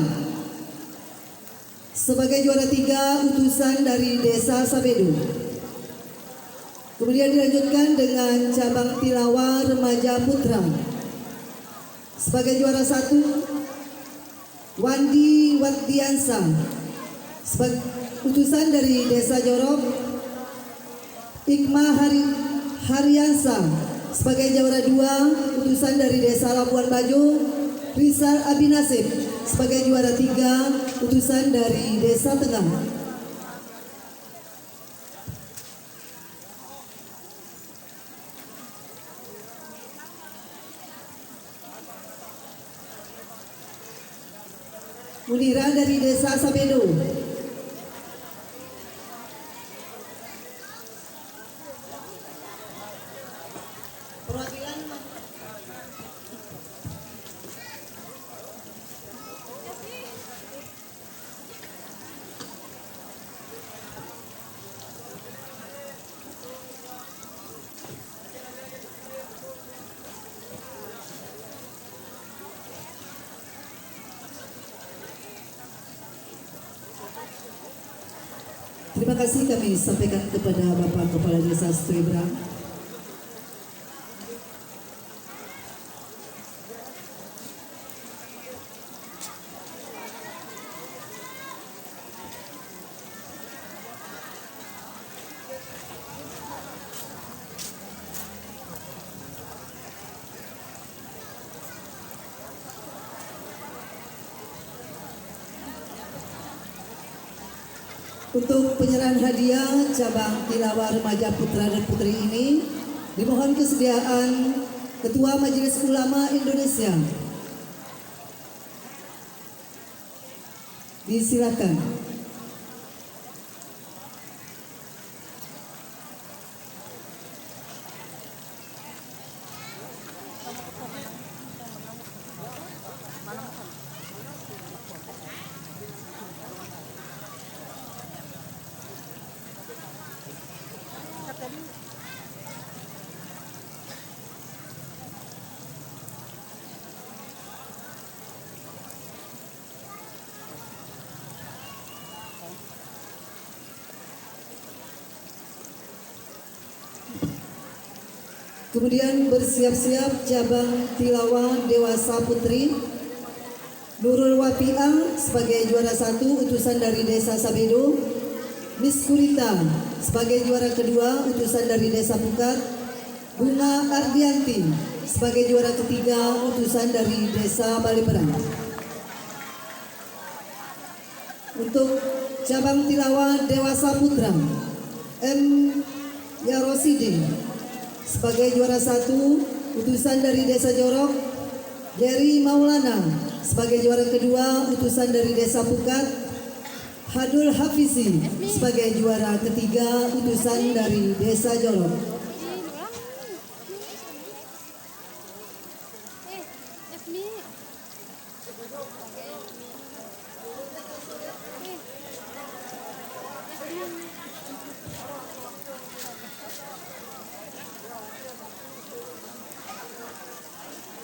sebagai juara 3 utusan dari Desa Sabedo. Kemudian dilanjutkan dengan cabang tilawah remaja putra. Sebagai juara 1 Wandi Waddiansa sebagai utusan dari Desa Jorok, Ikma Haryansa sebagai juara 2 utusan dari Desa Labuan Bajo, Rizal Abinasib sebagai juara 3 utusan dari Desa Tengah. Munira dari Desa Sabedo. Perwakilan Terima kasih kami sampaikan kepada Bapak Kepala Desa Setuibrang. Untuk penyerahan hadiah cabang tilawah remaja putra dan putri ini dimohon kesediaan Ketua Majelis Ulama Indonesia. Disilakan. Kemudian bersiap-siap cabang tilawah dewasa putri Nurul Wafiah sebagai juara 1 utusan dari Desa Sabedo, Miss Kurita sebagai juara kedua utusan dari Desa Pukat, Bunga Ardianti sebagai juara ketiga utusan dari Desa Baliberang. Untuk cabang tilawah dewasa putra M. Yarosidin sebagai juara 1 utusan dari Desa Jorok, Jerry Maulana sebagai juara kedua utusan dari Desa Pukat, Hadul Hafizi sebagai juara ketiga utusan dari Desa Jorok.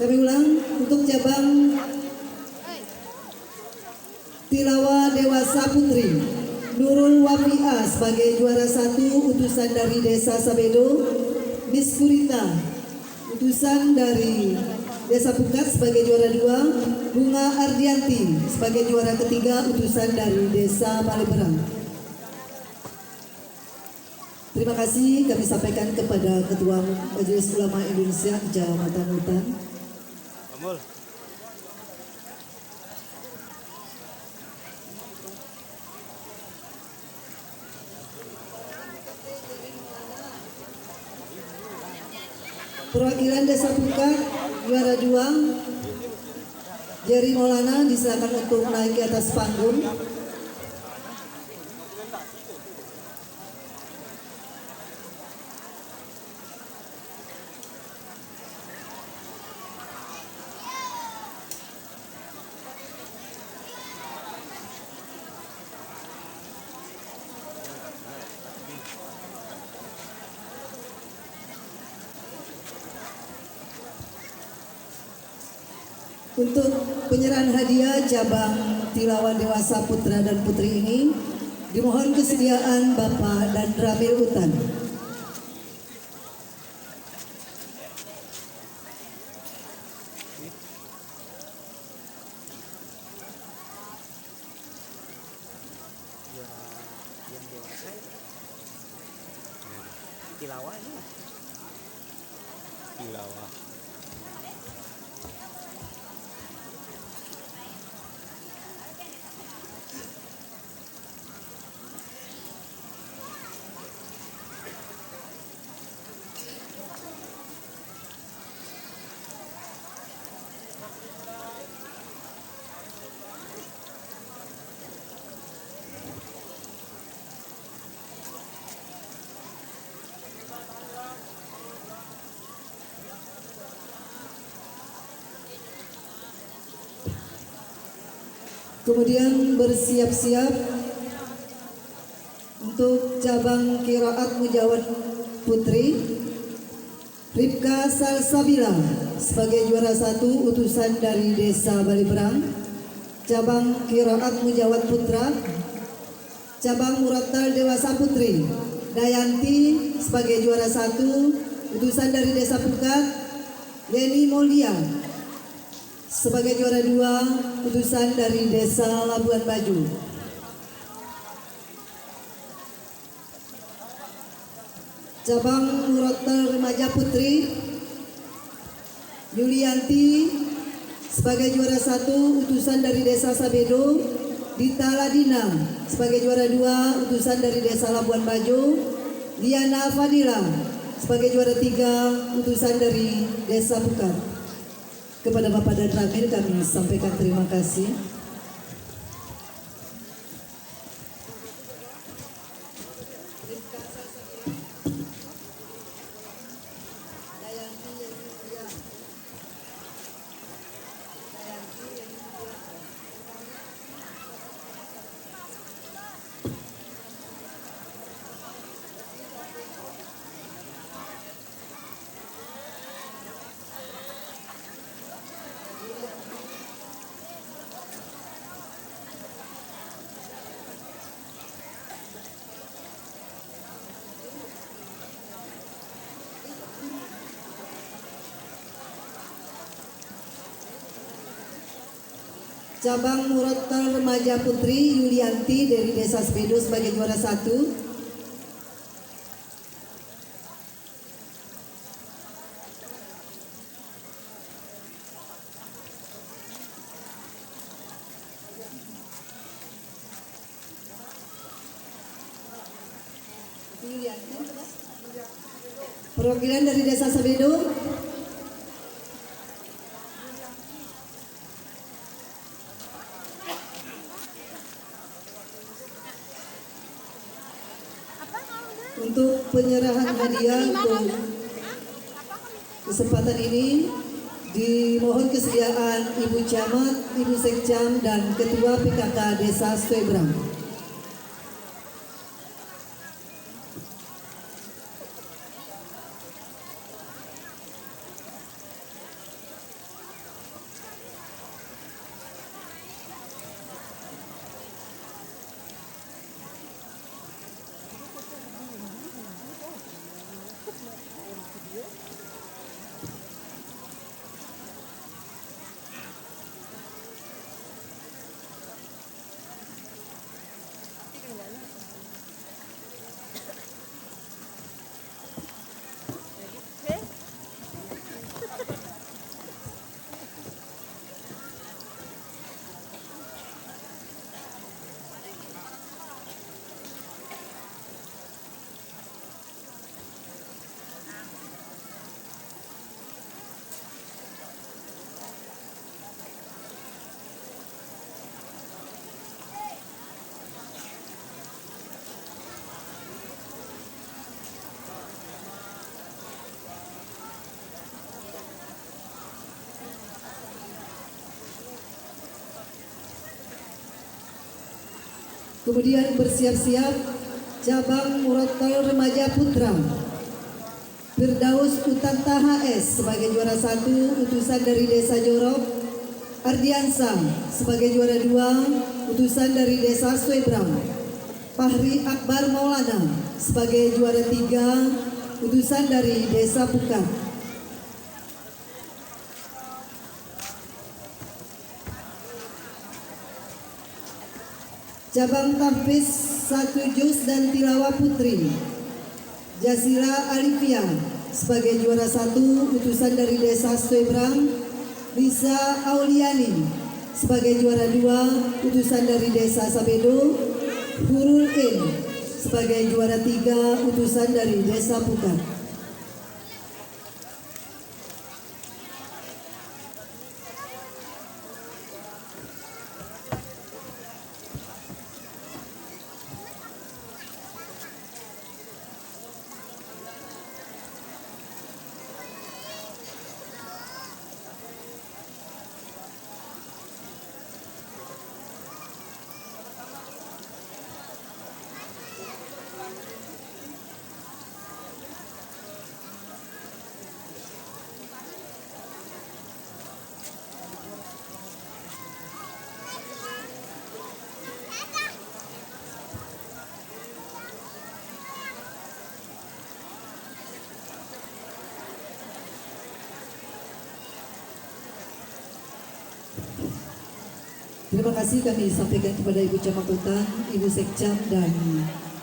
Kami ulang untuk cabang tilawah dewasa putri Nurul Wafiah sebagai juara 1 utusan dari Desa Sabedo, Miss Kurita utusan dari Desa Pukat sebagai juara 2, Bunga Ardianti sebagai juara ketiga utusan dari Desa Baliberang. Terima kasih kami sampaikan kepada Ketua Majelis Ulama Indonesia Kecamatan Hutan. Perwakilan Desa Pukat juara 2 Jerry Maulana disilakan untuk naik ke atas panggung. Untuk penyerahan hadiah cabang tilawah dewasa putra dan putri ini dimohon kesediaan Bapak dan Ramil Utan. Tilawah ini. Tilawah. Kemudian bersiap-siap untuk cabang qiraat mujawad putri Rifka Salsabila sebagai juara 1 utusan dari Desa Baliberang. Cabang qiraat mujawad putra Cabang Murattal Dewasa Putri, Dayanti sebagai juara 1, utusan dari Desa Pukat. Yeni Moldia sebagai juara 2, utusan dari Desa Labuan Bajo. Cabang Murattal Remaja Putri, Yulianti sebagai juara 1, utusan dari Desa Sabedo. Dita Ladina sebagai juara 2, utusan dari Desa Labuan Bajo. Diana Fadila sebagai juara 3, utusan dari Desa Pukat. Kepada Bapak dan Ramil kami sampaikan terima kasih. Cabang Murattal Remaja Putri, Yulianti dari Desa Sabedo sebagai juara 1. Perwakilan dari Desa Sabedo. Untuk penyerahan hadiah untuk kesempatan ini dimohon kesediaan Ibu Camat, Ibu Sekcam dan Ketua PKK Desa Suebrang. Kemudian bersiap-siap Cabang Murattal Remaja Putra, Firdaus Utanta HS sebagai juara 1, utusan dari Desa Jorok. Ardiansa sebagai juara 2, utusan dari Desa Suebrang. Fahri Akbar Maulana sebagai juara 3, utusan dari Desa Pukat. Cabang Tahfiz 1 Juz dan Tilawah Putri, Jasira Alifia sebagai juara 1, utusan dari Desa Suebrang. Lisa Auliani sebagai juara 2, utusan dari Desa Sabedo. Hurul In sebagai juara 3, utusan dari Desa Pukat. Terima kasih kami sampaikan kepada Ibu Camat Utan, Ibu Sekcam, dan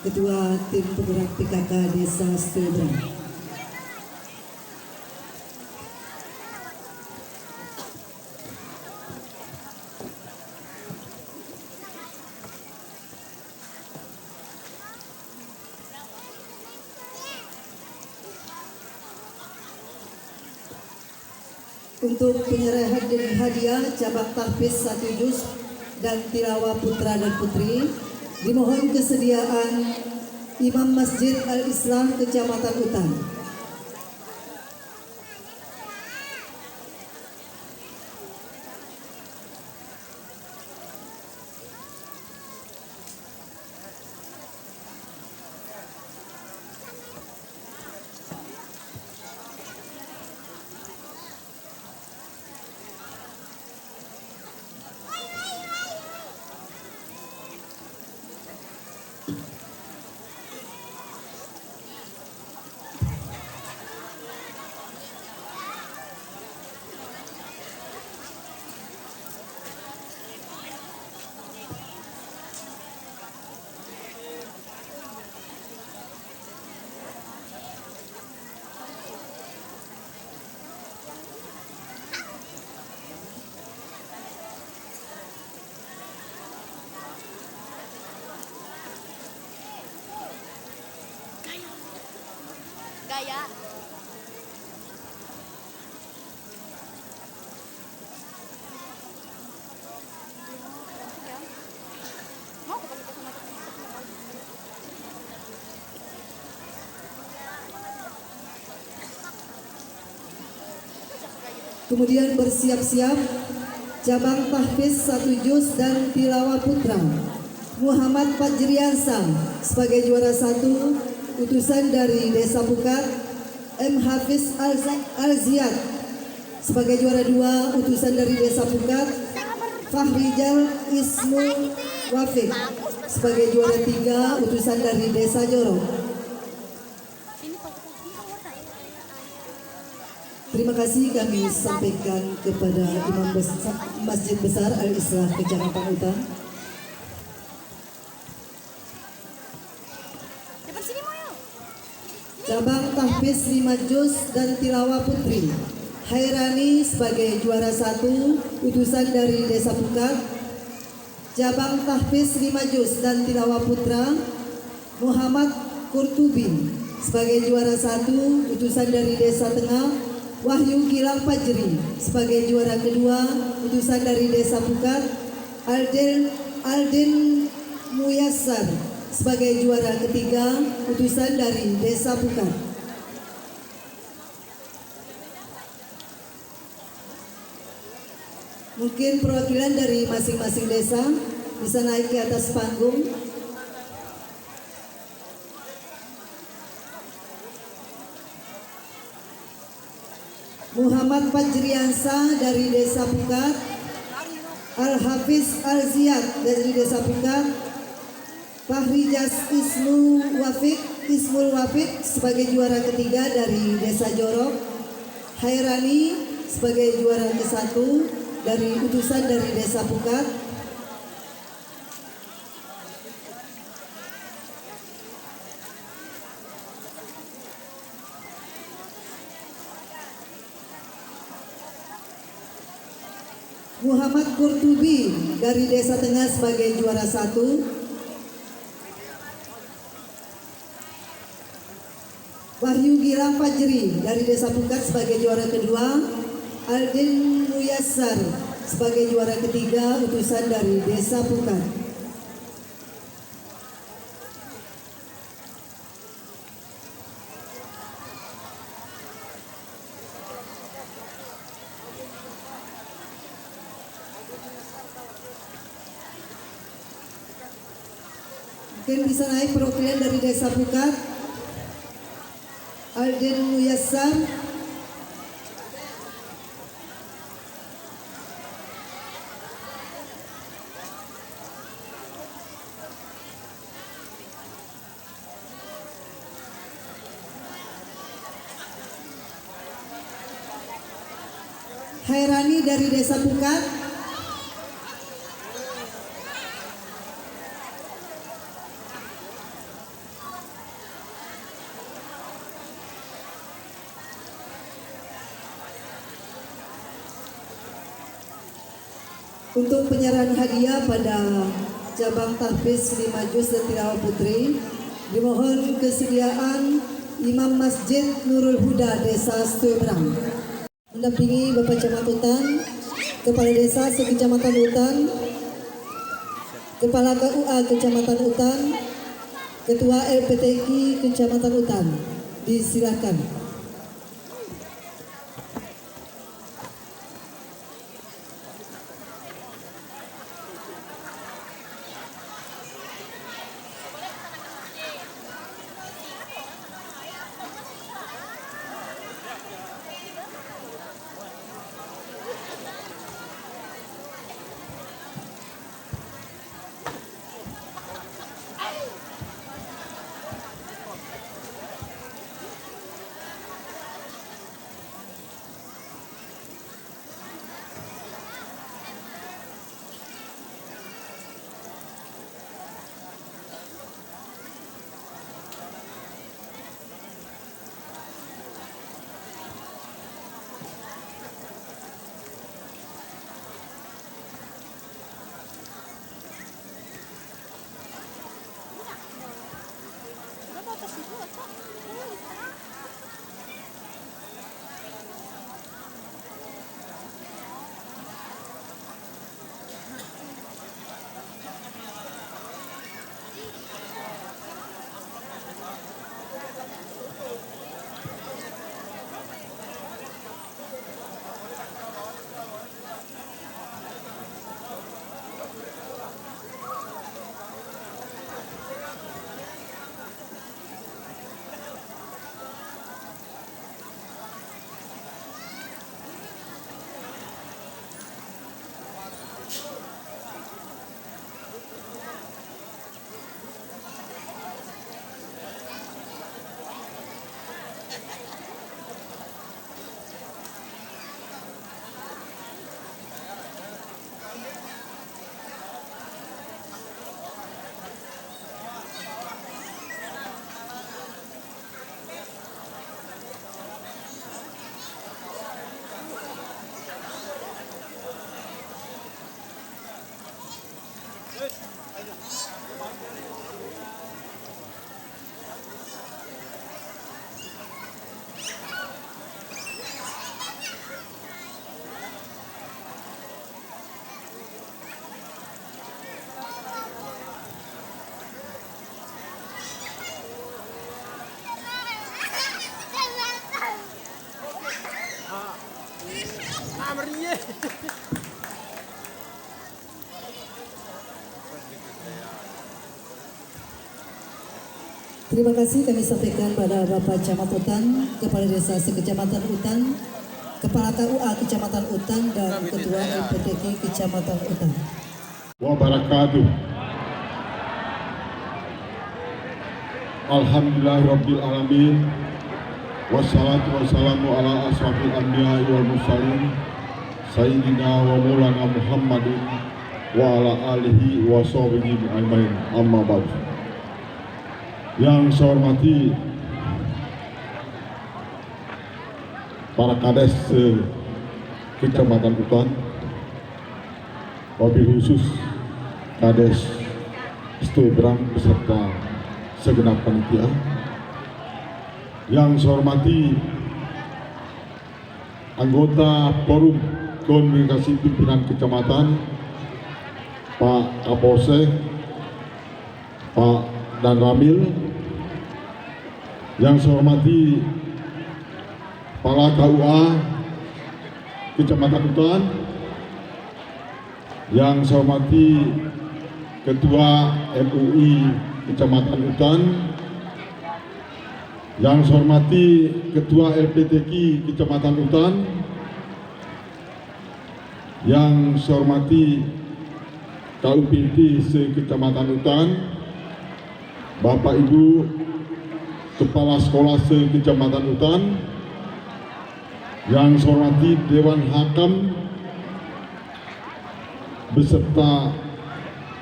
Ketua Tim Penggerak PKK Desa Setebrang. Untuk penyerahan hadiah cabang tahfiz 1 juz dan tilawah putra dan putri, dimohon kesediaan Imam Masjid Al-Islam Kecamatan Utan. Gaya. Mau ke sama Kemudian bersiap-siap cabang tahfiz 1 juz dan tilawah putra Muhammad Fajriansa sebagai juara 1, utusan dari Desa Bukat. M. Hafiz Al-Ziyad sebagai juara 2, utusan dari Desa Bukat. Fahrijal Ismu Wafik sebagai juara 3, utusan dari Desa Jorok. Terima kasih kami sampaikan kepada Imam Masjid Besar Al-Islah Kecamatan Utan. Depan sini mau yuk. Cabang tahfiz 5 juz dan tilawah putri Hairani sebagai juara 1, utusan dari Desa Bukat. Cabang tahfiz 5 juz dan tilawah putra Muhammad Kurtubi sebagai juara 1, utusan dari Desa Tengah. Wahyu Gilang Fajri sebagai juara kedua, utusan dari Desa Bukat. Alden Muyassar sebagai juara ketiga, utusan dari Desa Bukat. Mungkin perwakilan dari masing-masing desa bisa naik ke atas panggung. Muhammad Fajriansa dari Desa Bukat, Al-Hafiz Al-Ziyad dari Desa Bukat, Fahrijas Ismul Wafik sebagai juara ketiga dari Desa Jorok, Hairani sebagai juara ke-1 dari utusan dari Desa Bukat. Muhammad Kurtubi dari Desa Tengah sebagai juara 1. Wahyu Gilang Fajri dari Desa Bukat sebagai juara kedua. Alden Muyassar sebagai juara ketiga, utusan dari Desa Bukat. Mungkin bisa naik perwakilan dari Desa Bukat. Alden Muyassar. Hairani dari Desa Bukat. Untuk penyerahan hadiah pada cabang tahfiz 5 juz dan tilawah putri, dimohon kesediaan Imam Masjid Nurul Huda Desa Stuebrang mendampingi Bapak Camat Utan, Kepala Desa Sekecamatan Utan, Kepala KUA Kecamatan Utan, Ketua LPTI Kecamatan Utan. Disilakan. Terima kasih kami sampaikan pada Bapak Camat Utan, Kepala Desa Sekecamatan Utan, Kepala KUA Kecamatan Utan, dan Ketua LPTI Kecamatan Utan. Wabarakatuh. Alhamdulillahirabbil alamin. Wassalatu wassalamu ala asrofil anbiya'i wal mursalin sayyidina wa maulana Muhammadin wa ala alihi wa sahbihi ajmain. Amma ba'du. Yang saya hormati para kades Kecamatan Utan, wabil khusus kades Stuebrang beserta segenap panitia. Yang saya hormati anggota Forum Komunikasi Pimpinan Kecamatan, Pak Kapolsek, Pak Dan Ramil. Yang saya hormati Kepala KUA Kecamatan Utan, yang saya hormati Ketua MUI Kecamatan Utan, yang saya hormati Ketua LPTI Kecamatan Utan, yang saya hormati KUPT se-Kecamatan Utan, Bapak Ibu Kepala Sekolah se-Kecamatan Utan, yang saya hormati Dewan Hakam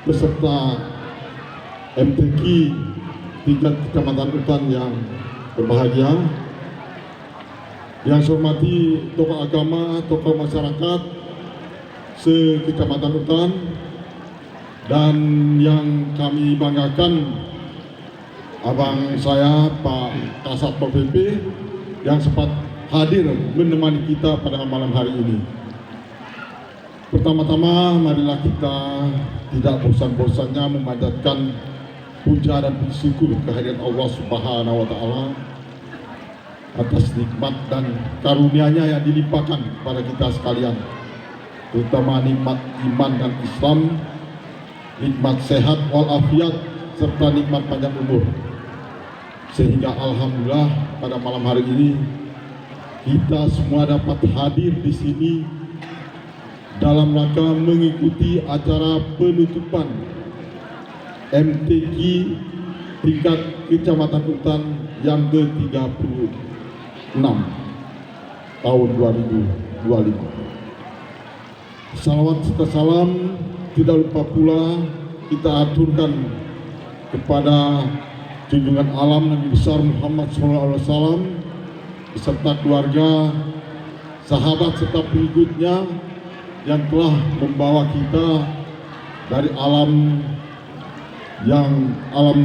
beserta MTQ tingkat Kecamatan Utan yang berbahagia, yang saya hormati tokoh agama, tokoh masyarakat, se-Kecamatan Utan, dan yang kami banggakan abang saya Pak Kasat Pol PP yang sempat hadir menemani kita pada malam hari ini. Pertama-tama marilah kita tidak bosan-bosannya memanjatkan puja dan bersyukur kehadirat Allah Subhanahu wa taala atas nikmat dan karunia-Nya yang dilimpahkan kepada kita sekalian, terutama nikmat iman dan Islam, nikmat sehat walafiat serta nikmat panjang umur. Sehingga alhamdulillah pada malam hari ini kita semua dapat hadir di sini dalam rangka mengikuti acara penutupan MTQ tingkat Kecamatan Utan yang ke-36 tahun 2025. Salawat serta salam tidak lupa pula kita aturkan kepada junjungan alam Nabi besar Muhammad SAW beserta keluarga, sahabat serta pengikutnya yang telah membawa kita dari alam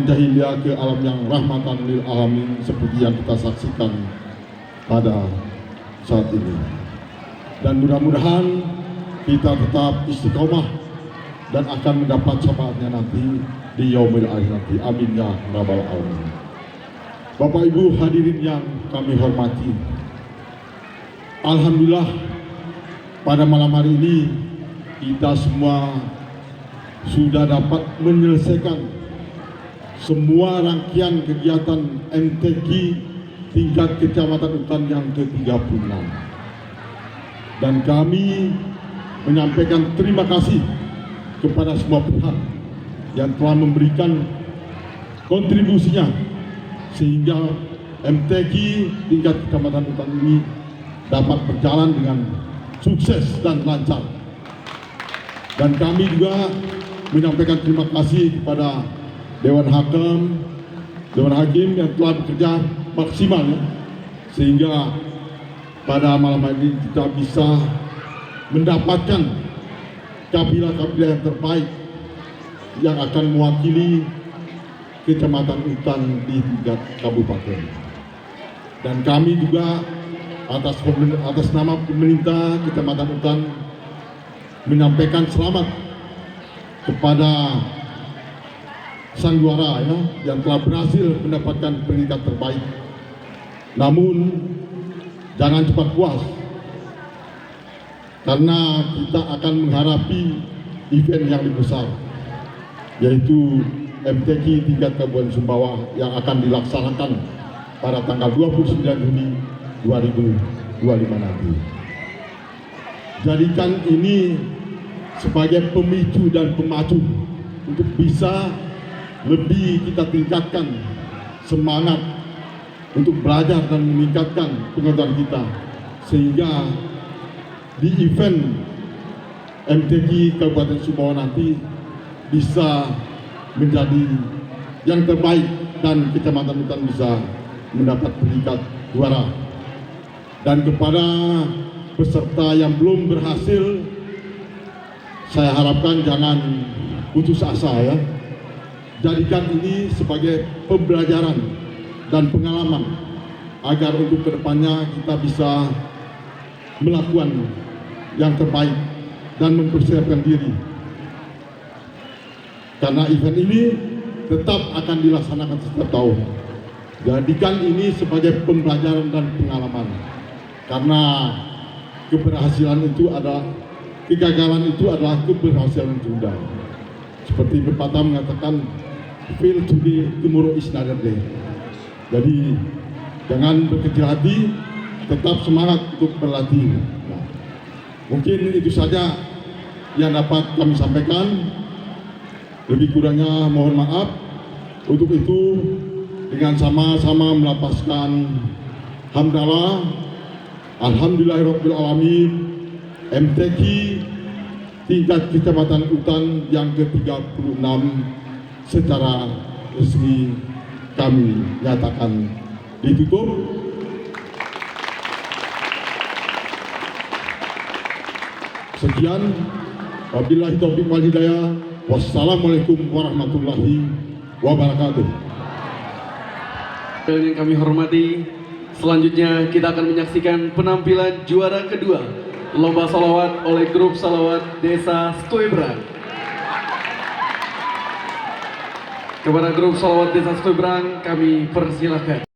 jahiliyah ke alam yang rahmatan lil alamin seperti yang kita saksikan pada saat ini. Dan mudah-mudahan kita tetap istiqomah dan akan mendapat syafaatnya nanti di yaumil akhir nanti. Amin ya rabbal alamin. Bapak Ibu hadirin yang kami hormati, alhamdulillah pada malam hari ini kita semua sudah dapat menyelesaikan semua rangkaian kegiatan MTQ tingkat Kecamatan Utan yang ke-36. Dan kami menyampaikan terima kasih kepada semua pihak yang telah memberikan kontribusinya sehingga MTQ tingkat Kecamatan Utan ini dapat berjalan dengan sukses dan lancar. Dan kami juga menyampaikan terima kasih kepada Dewan Hakim yang telah bekerja maksimal ya, sehingga pada malam hari ini kita bisa mendapatkan kabilah-kabilah yang terbaik yang akan mewakili Kecamatan Utan di tingkat kabupaten. Dan kami juga atas nama pemerintah Kecamatan Utan menyampaikan selamat kepada sang juara ya, yang telah berhasil mendapatkan peringkat terbaik. Namun jangan cepat puas, karena kita akan menghadapi event yang lebih besar, yaitu MTQ tingkat Kabupaten Sumbawa yang akan dilaksanakan pada tanggal 29 Juni 2025 nanti. Jadikan ini sebagai pemicu dan pemacu untuk bisa lebih kita tingkatkan semangat untuk belajar dan meningkatkan pengetahuan kita, sehingga di event MTQ Kabupaten Sumbawa nanti bisa menjadi yang terbaik dan Kecamatan Utan bisa mendapat peringkat juara. Dan kepada peserta yang belum berhasil, saya harapkan jangan putus asa ya. Jadikan ini sebagai pembelajaran dan pengalaman agar untuk kedepannya kita bisa melakukan yang terbaik dan mempersiapkan diri. Karena event ini tetap akan dilaksanakan setiap tahun. Jadikan ini sebagai pembelajaran dan pengalaman. Karena keberhasilan itu adalah, kegagalan itu adalah keberhasilan tunda. Seperti pepatah mengatakan, fail today, tomorrow is another day. Jadi jangan berkecil hati, tetap semangat untuk berlatih. Nah, mungkin itu saja yang dapat kami sampaikan. Lebih kurangnya mohon maaf. Untuk itu dengan sama-sama melapaskan hamdalah, alhamdulillahirabbil alamin, MTQ tingkat Kecamatan Utan yang ke-36 secara resmi kami nyatakan ditutup. Sekian. Wabillahi taufiq wal hidayah. Wassalamualaikum warahmatullahi wabarakatuh. Dan yang kami hormati, selanjutnya kita akan menyaksikan penampilan juara kedua Lomba Salawat oleh grup Salawat Desa Stoebrang. Kepada grup Salawat Desa Stoebrang kami persilahkan.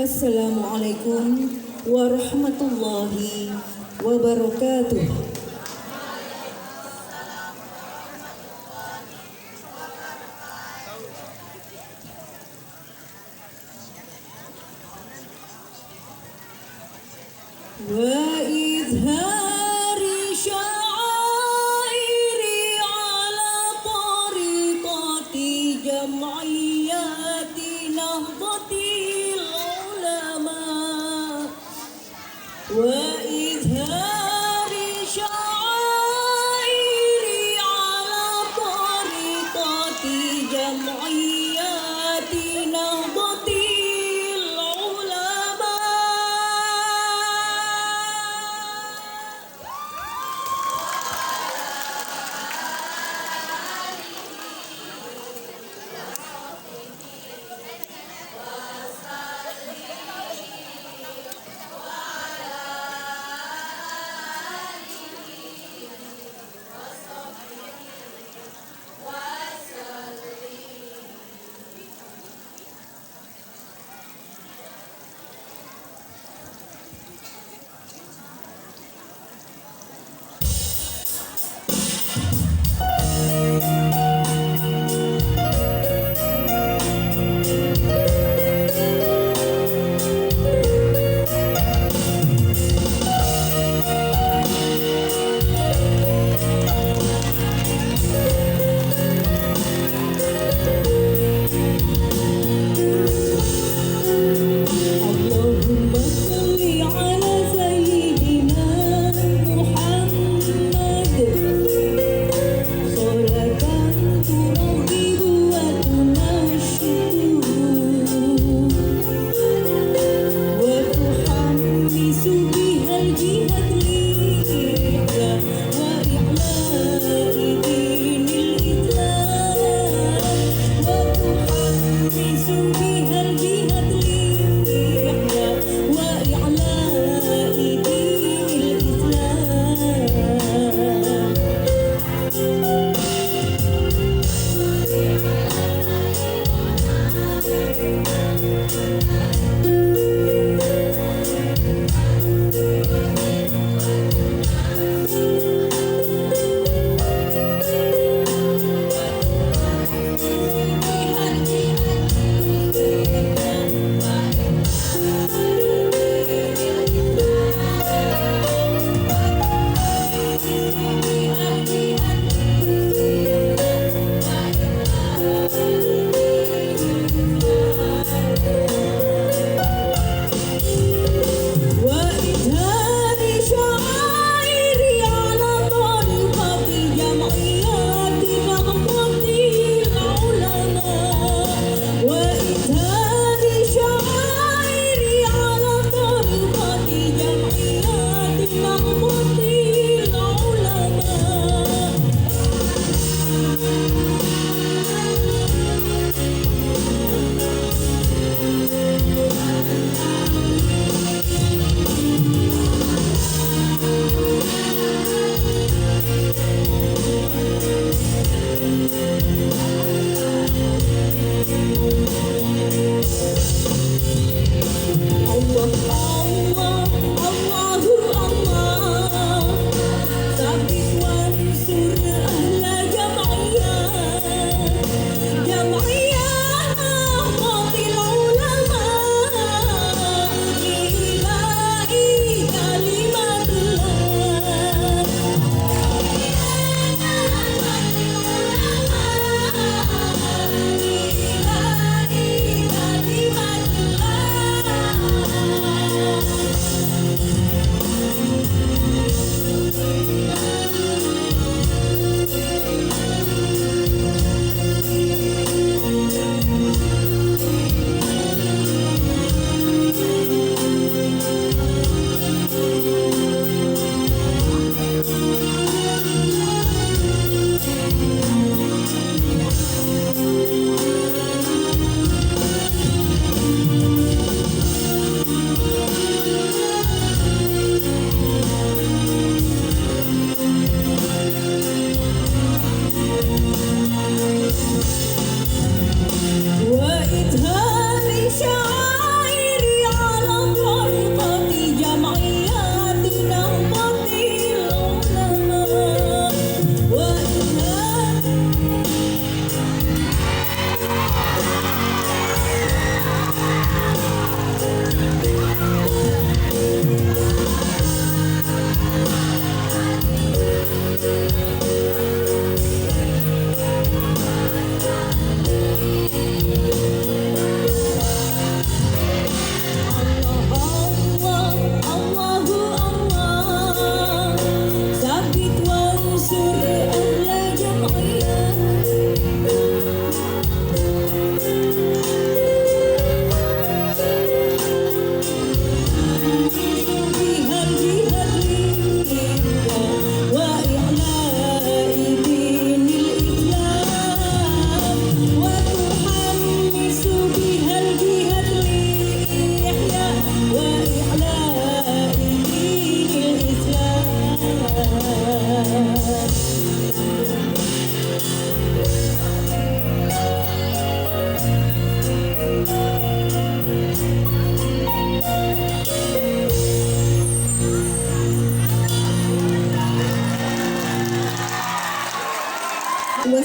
Assalamualaikum warahmatullahi wabarakatuh. Wa izhari syairi ala tariqati jam'iyati nahdatil ulama wa izhari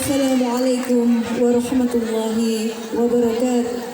Wassalamualaikum warahmatullahi wabarakatuh.